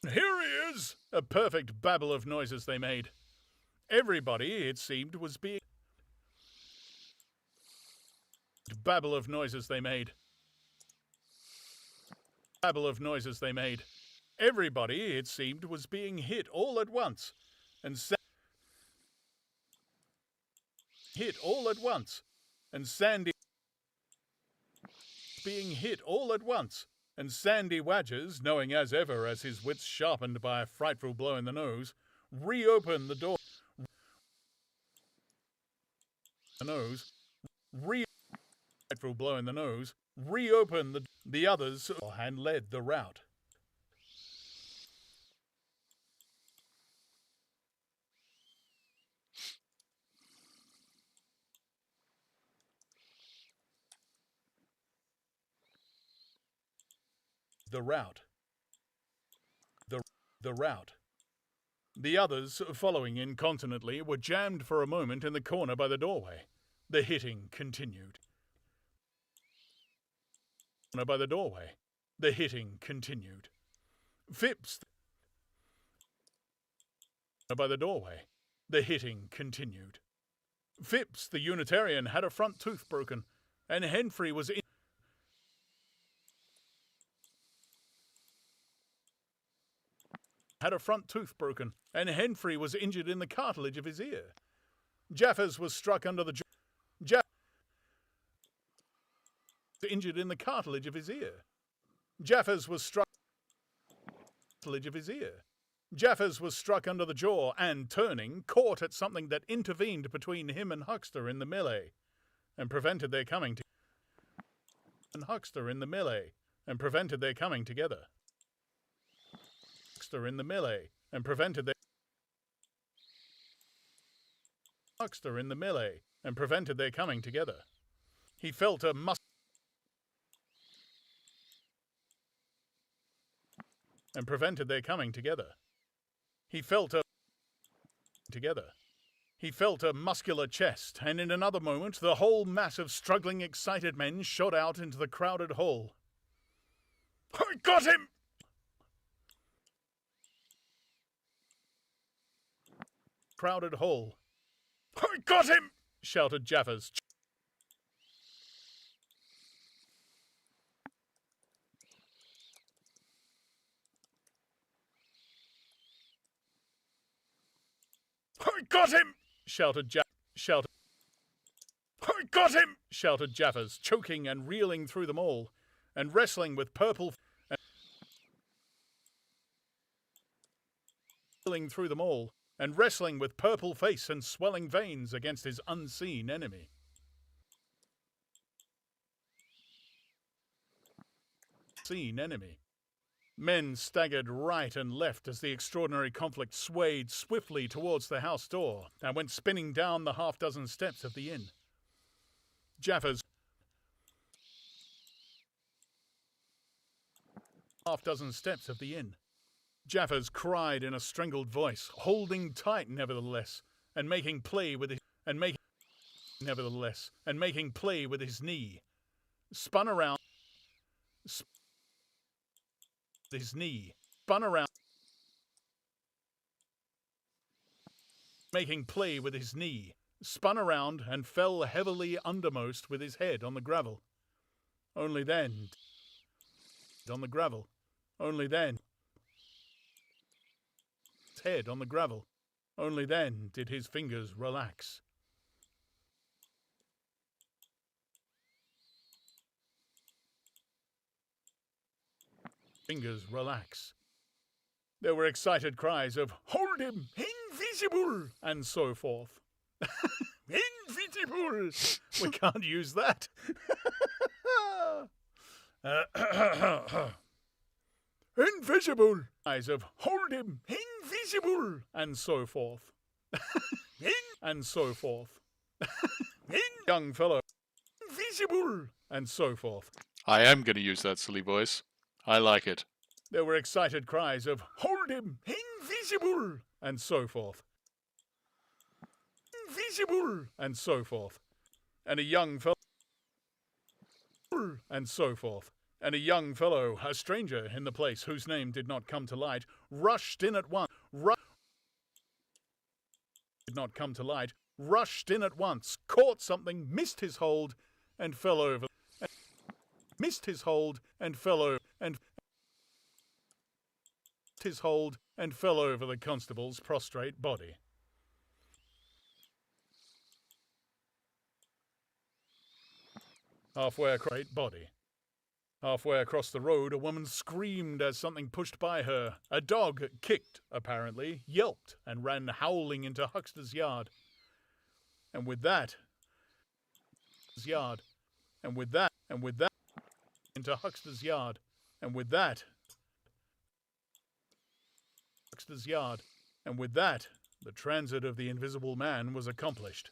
Here he is! A perfect babble of noises they made. Everybody, it seemed, was being... Babble of noises they made. Everybody, it seemed, was being hit all at once. And Sandy being hit all at once, and Sandy Wadgers, knowing as ever as his wits sharpened by a frightful blow in the nose, reopened the door. Frightful blow in the nose, reopened the others and led the rout. The rout. The rout. The others, following incontinently, were jammed for a moment in the corner by the doorway. The hitting continued. By the doorway. The hitting continued. Phipps. By the doorway. The hitting continued. Phipps, the Unitarian, had a front tooth broken, and Henfrey was in. Had a front tooth broken, and Henfrey was injured in the cartilage of his ear. Jaffers was struck under the jaw. Injured in the cartilage of his ear. Jaffers was struck cartilage of his ear. Jaffers was struck under the jaw and, turning, caught at something that intervened between him and Huckster in the melee, and prevented their coming together. In the melee and prevented their Huckster in the melee and prevented their coming together. He felt a and prevented their coming together. He felt a muscular chest, and in another moment the whole mass of struggling, excited men shot out into the crowded hall. "I got him!" Crowded hall. "I got him!" shouted Jaffers. "I got him!" shouted "I got him!" shouted Jaffers, choking and reeling through them all, and wrestling with purple face and swelling veins against his unseen enemy. Men staggered right and left as the extraordinary conflict swayed swiftly towards the house door and went spinning down the half-dozen steps of the inn. Jaffers Jaffers cried in a strangled voice, holding tight nevertheless, and making play with his knee. Spun around, making play with his knee, spun around and fell heavily undermost with his head on the gravel. Only then did his fingers relax. There were excited cries of, "Hold him! Invisible!" and so forth. Invisible! We can't use that. Invisible! Cries of, "Hold him! Invisible!" and so forth. Young fellow. Invisible! And so forth. I am going to use that silly voice. I like it. There were excited cries of, "Hold him! Invisible!" and so forth. Invisible! And so forth. And a young fellow, a stranger in the place whose name did not come to light, rushed in at once, caught something, missed his hold, and fell over the constable's prostrate body. Halfway across body. Halfway across the road, a woman screamed as something pushed by her. A dog kicked, apparently, yelped, and ran howling into Huckster's yard. And with that, into Huckster's yard. And with that, Huckster's yard. And with that, the transit of the Invisible Man was accomplished.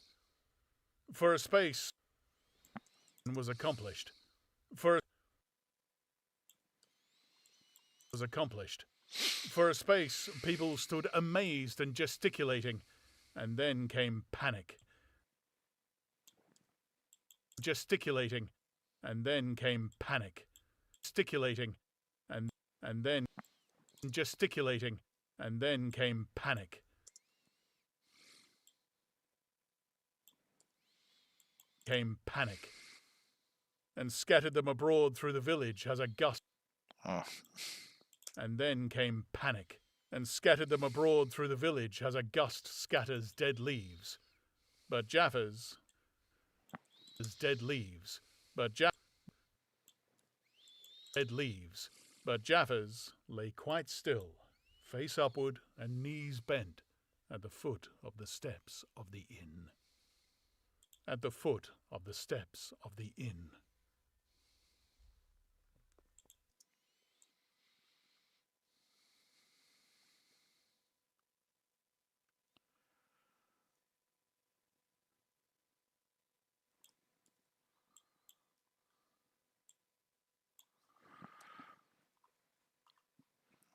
For a space, was accomplished. For a space, people stood amazed and gesticulating, and then came panic. And then came panic. Gesticulating, and then gesticulating, and then came panic. And scattered them abroad through the village as a gust. And then came panic, and scattered them abroad through the village as a gust scatters dead leaves. But Jaffers Jaffers lay quite still, face upward and knees bent, at the foot of the steps of the inn.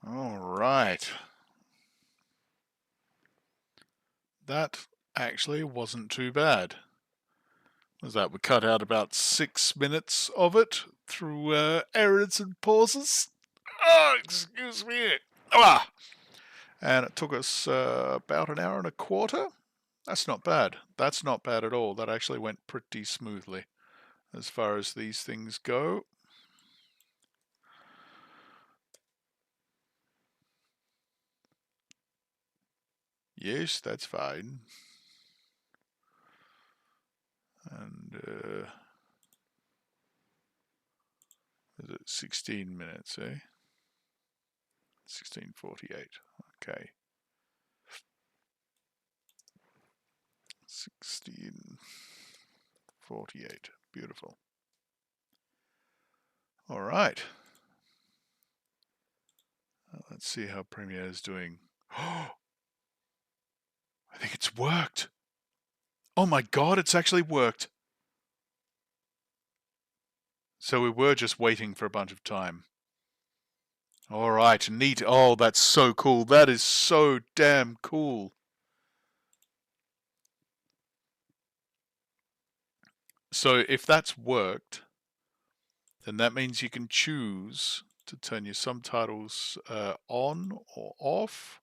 All right. That actually wasn't too bad. Was that we cut out about 6 minutes of it through errors and pauses. Oh, excuse me. And it took us about an hour and a quarter. That's not bad. That's not bad at all. That actually went pretty smoothly as far as these things go. Yes, that's fine. And is it 16 minutes, eh? 16:48. Okay. 16:48. Beautiful. All right. Let's see how Premiere is doing. I think it's worked. Oh my God, it's actually worked. So we were just waiting for a bunch of time. All right, neat. Oh, that's so cool. That is so damn cool. So if that's worked, then that means you can choose to turn your subtitles on or off.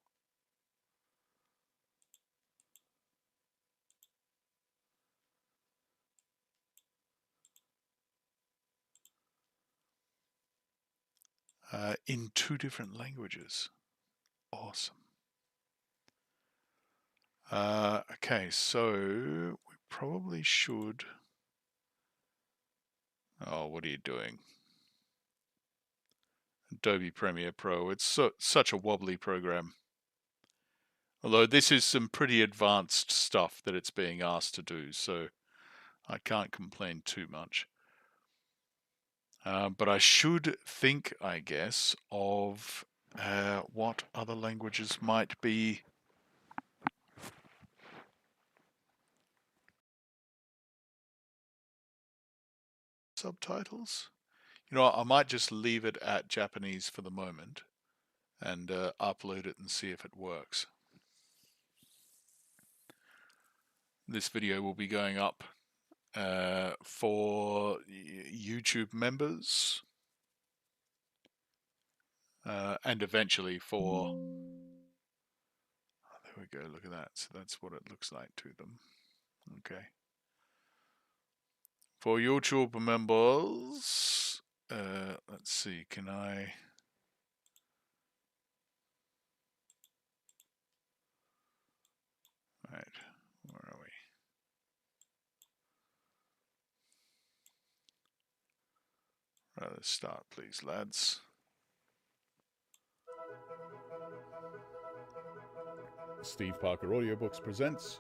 In 2 different languages. Awesome. Okay, so we probably should... Oh, what are you doing? Adobe Premiere Pro. It's such a wobbly program. Although this is some pretty advanced stuff that it's being asked to do, so I can't complain too much. But I should think, I guess, of what other languages might be subtitles. You know what, I might just leave it at Japanese for the moment and upload it and see if it works. This video will be going up for YouTube members and eventually for... Oh, there we go, look at that. So that's what it looks like to them. Okay. For YouTube members, let's see, can I... Right, where are we? Rather Start, please, lads. Steve Parker Audiobooks presents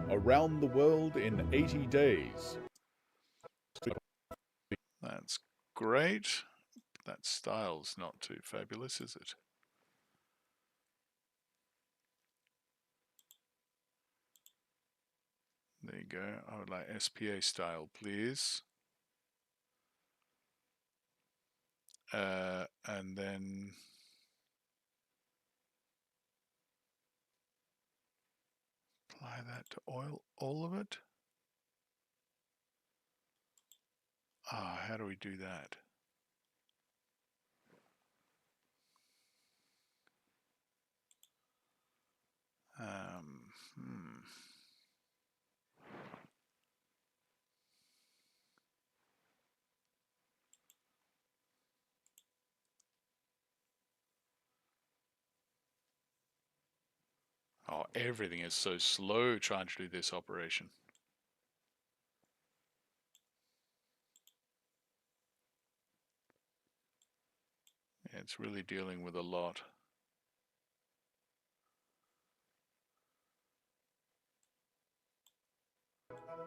Around the World in 80 Days. That's great. That style's not too fabulous, is it? There you go. I would like SPA style, please. And then apply that to all of it. How do we do that? Oh, everything is so slow trying to do this operation. Yeah, it's really dealing with a lot.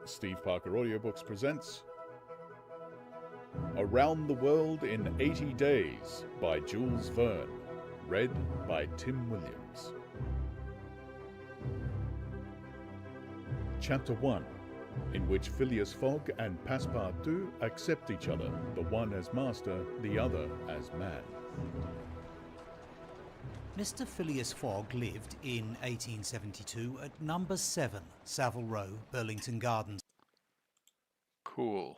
Steve Parker Audiobooks presents Around the World in 80 Days by Jules Verne, read by Tim Williams. Chapter 1, in which Phileas Fogg and Passepartout accept each other, the one as master, the other as man. Mr. Phileas Fogg lived in 1872 at number 7 Savile Row, Burlington Gardens. Cool.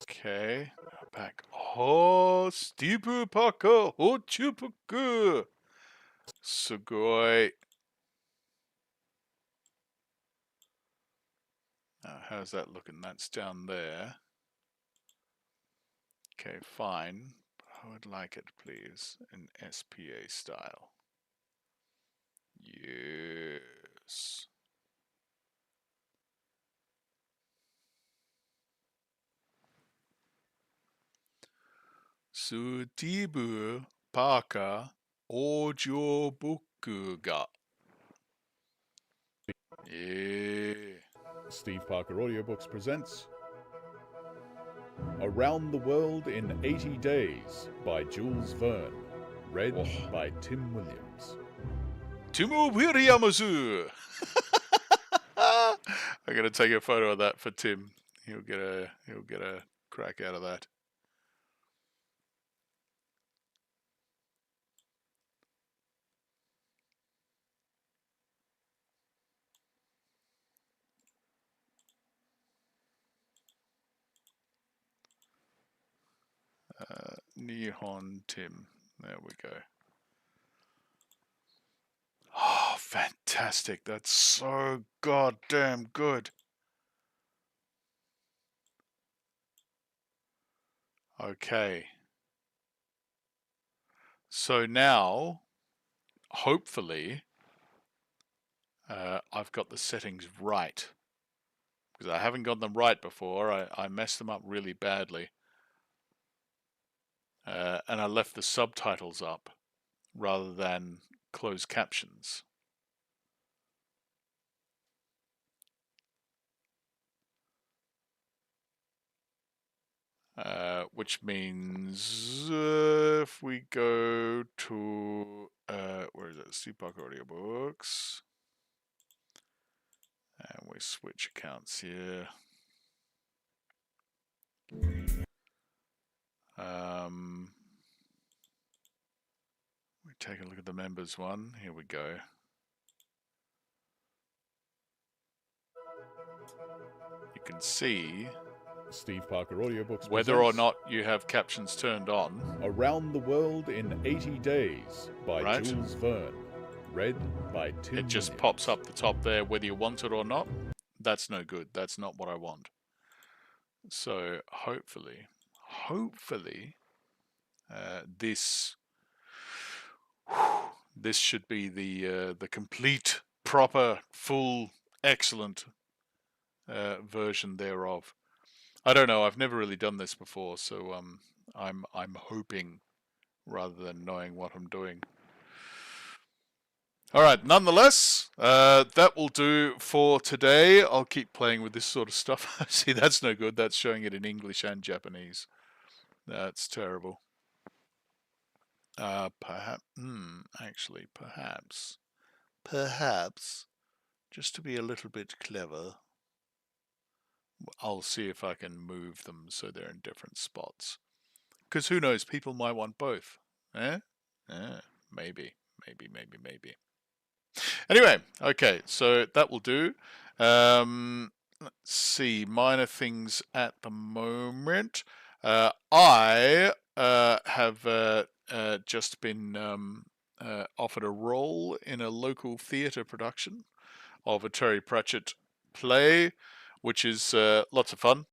Okay, back. Oh, Steve Parker, oh, Chupaku. Sugoi. How's that looking? That's down there. Okay, fine. I would like it, please, in SPA style. Yes. Steve Parker Audiobook ga. Yeah. Steve Parker Audiobooks presents Around the World in 80 Days by Jules Verne, read by Tim Williams. Timo Williamsu. I'm gonna take a photo of that for Tim. He'll get a crack out of that. Nihon Tim. There we go. Oh, fantastic. That's so goddamn good. Okay. So now, hopefully, I've got the settings right. Because I haven't got them right before. I messed them up really badly. And I left the subtitles up rather than closed captions. Which means if we go to, where is it? Steve Parker Audiobooks. And we switch accounts here. We take a look at the members one. Here we go. You can see Steve Parker Audiobooks whether or not you have captions turned on. Around the World in 80 Days by Jules Verne, read by Tim It just Williams. pops up the top there whether you want it or not. That's no good. That's not what I want. So hopefully, this should be the complete, proper, full, excellent version thereof. I don't know. I've never really done this before, so I'm hoping rather than knowing what I'm doing. All right. Nonetheless, that will do for today. I'll keep playing with this sort of stuff. See, that's no good. That's showing it in English and Japanese. That's terrible. Perhaps. Actually, perhaps, just to be a little bit clever, I'll see if I can move them so they're in different spots. Because who knows, people might want both. Eh? Maybe. Anyway, okay, so that will do. Let's see, minor things at the moment. I have just been offered a role in a local theatre production of a Terry Pratchett play, which is lots of fun.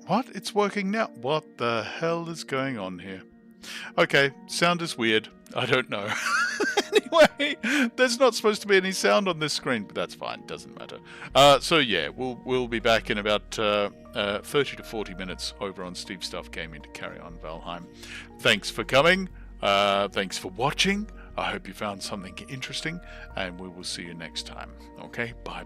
What? It's working now? What the hell is going on here? Okay, sound is weird. I don't know. Anyway, there's not supposed to be any sound on this screen, but that's fine. Doesn't matter. So yeah, we'll be back in about 30 to 40 minutes over on Steve Stuff Gaming to carry on Valheim. Thanks for coming. Thanks for watching. I hope you found something interesting, and we will see you next time. Okay, bye.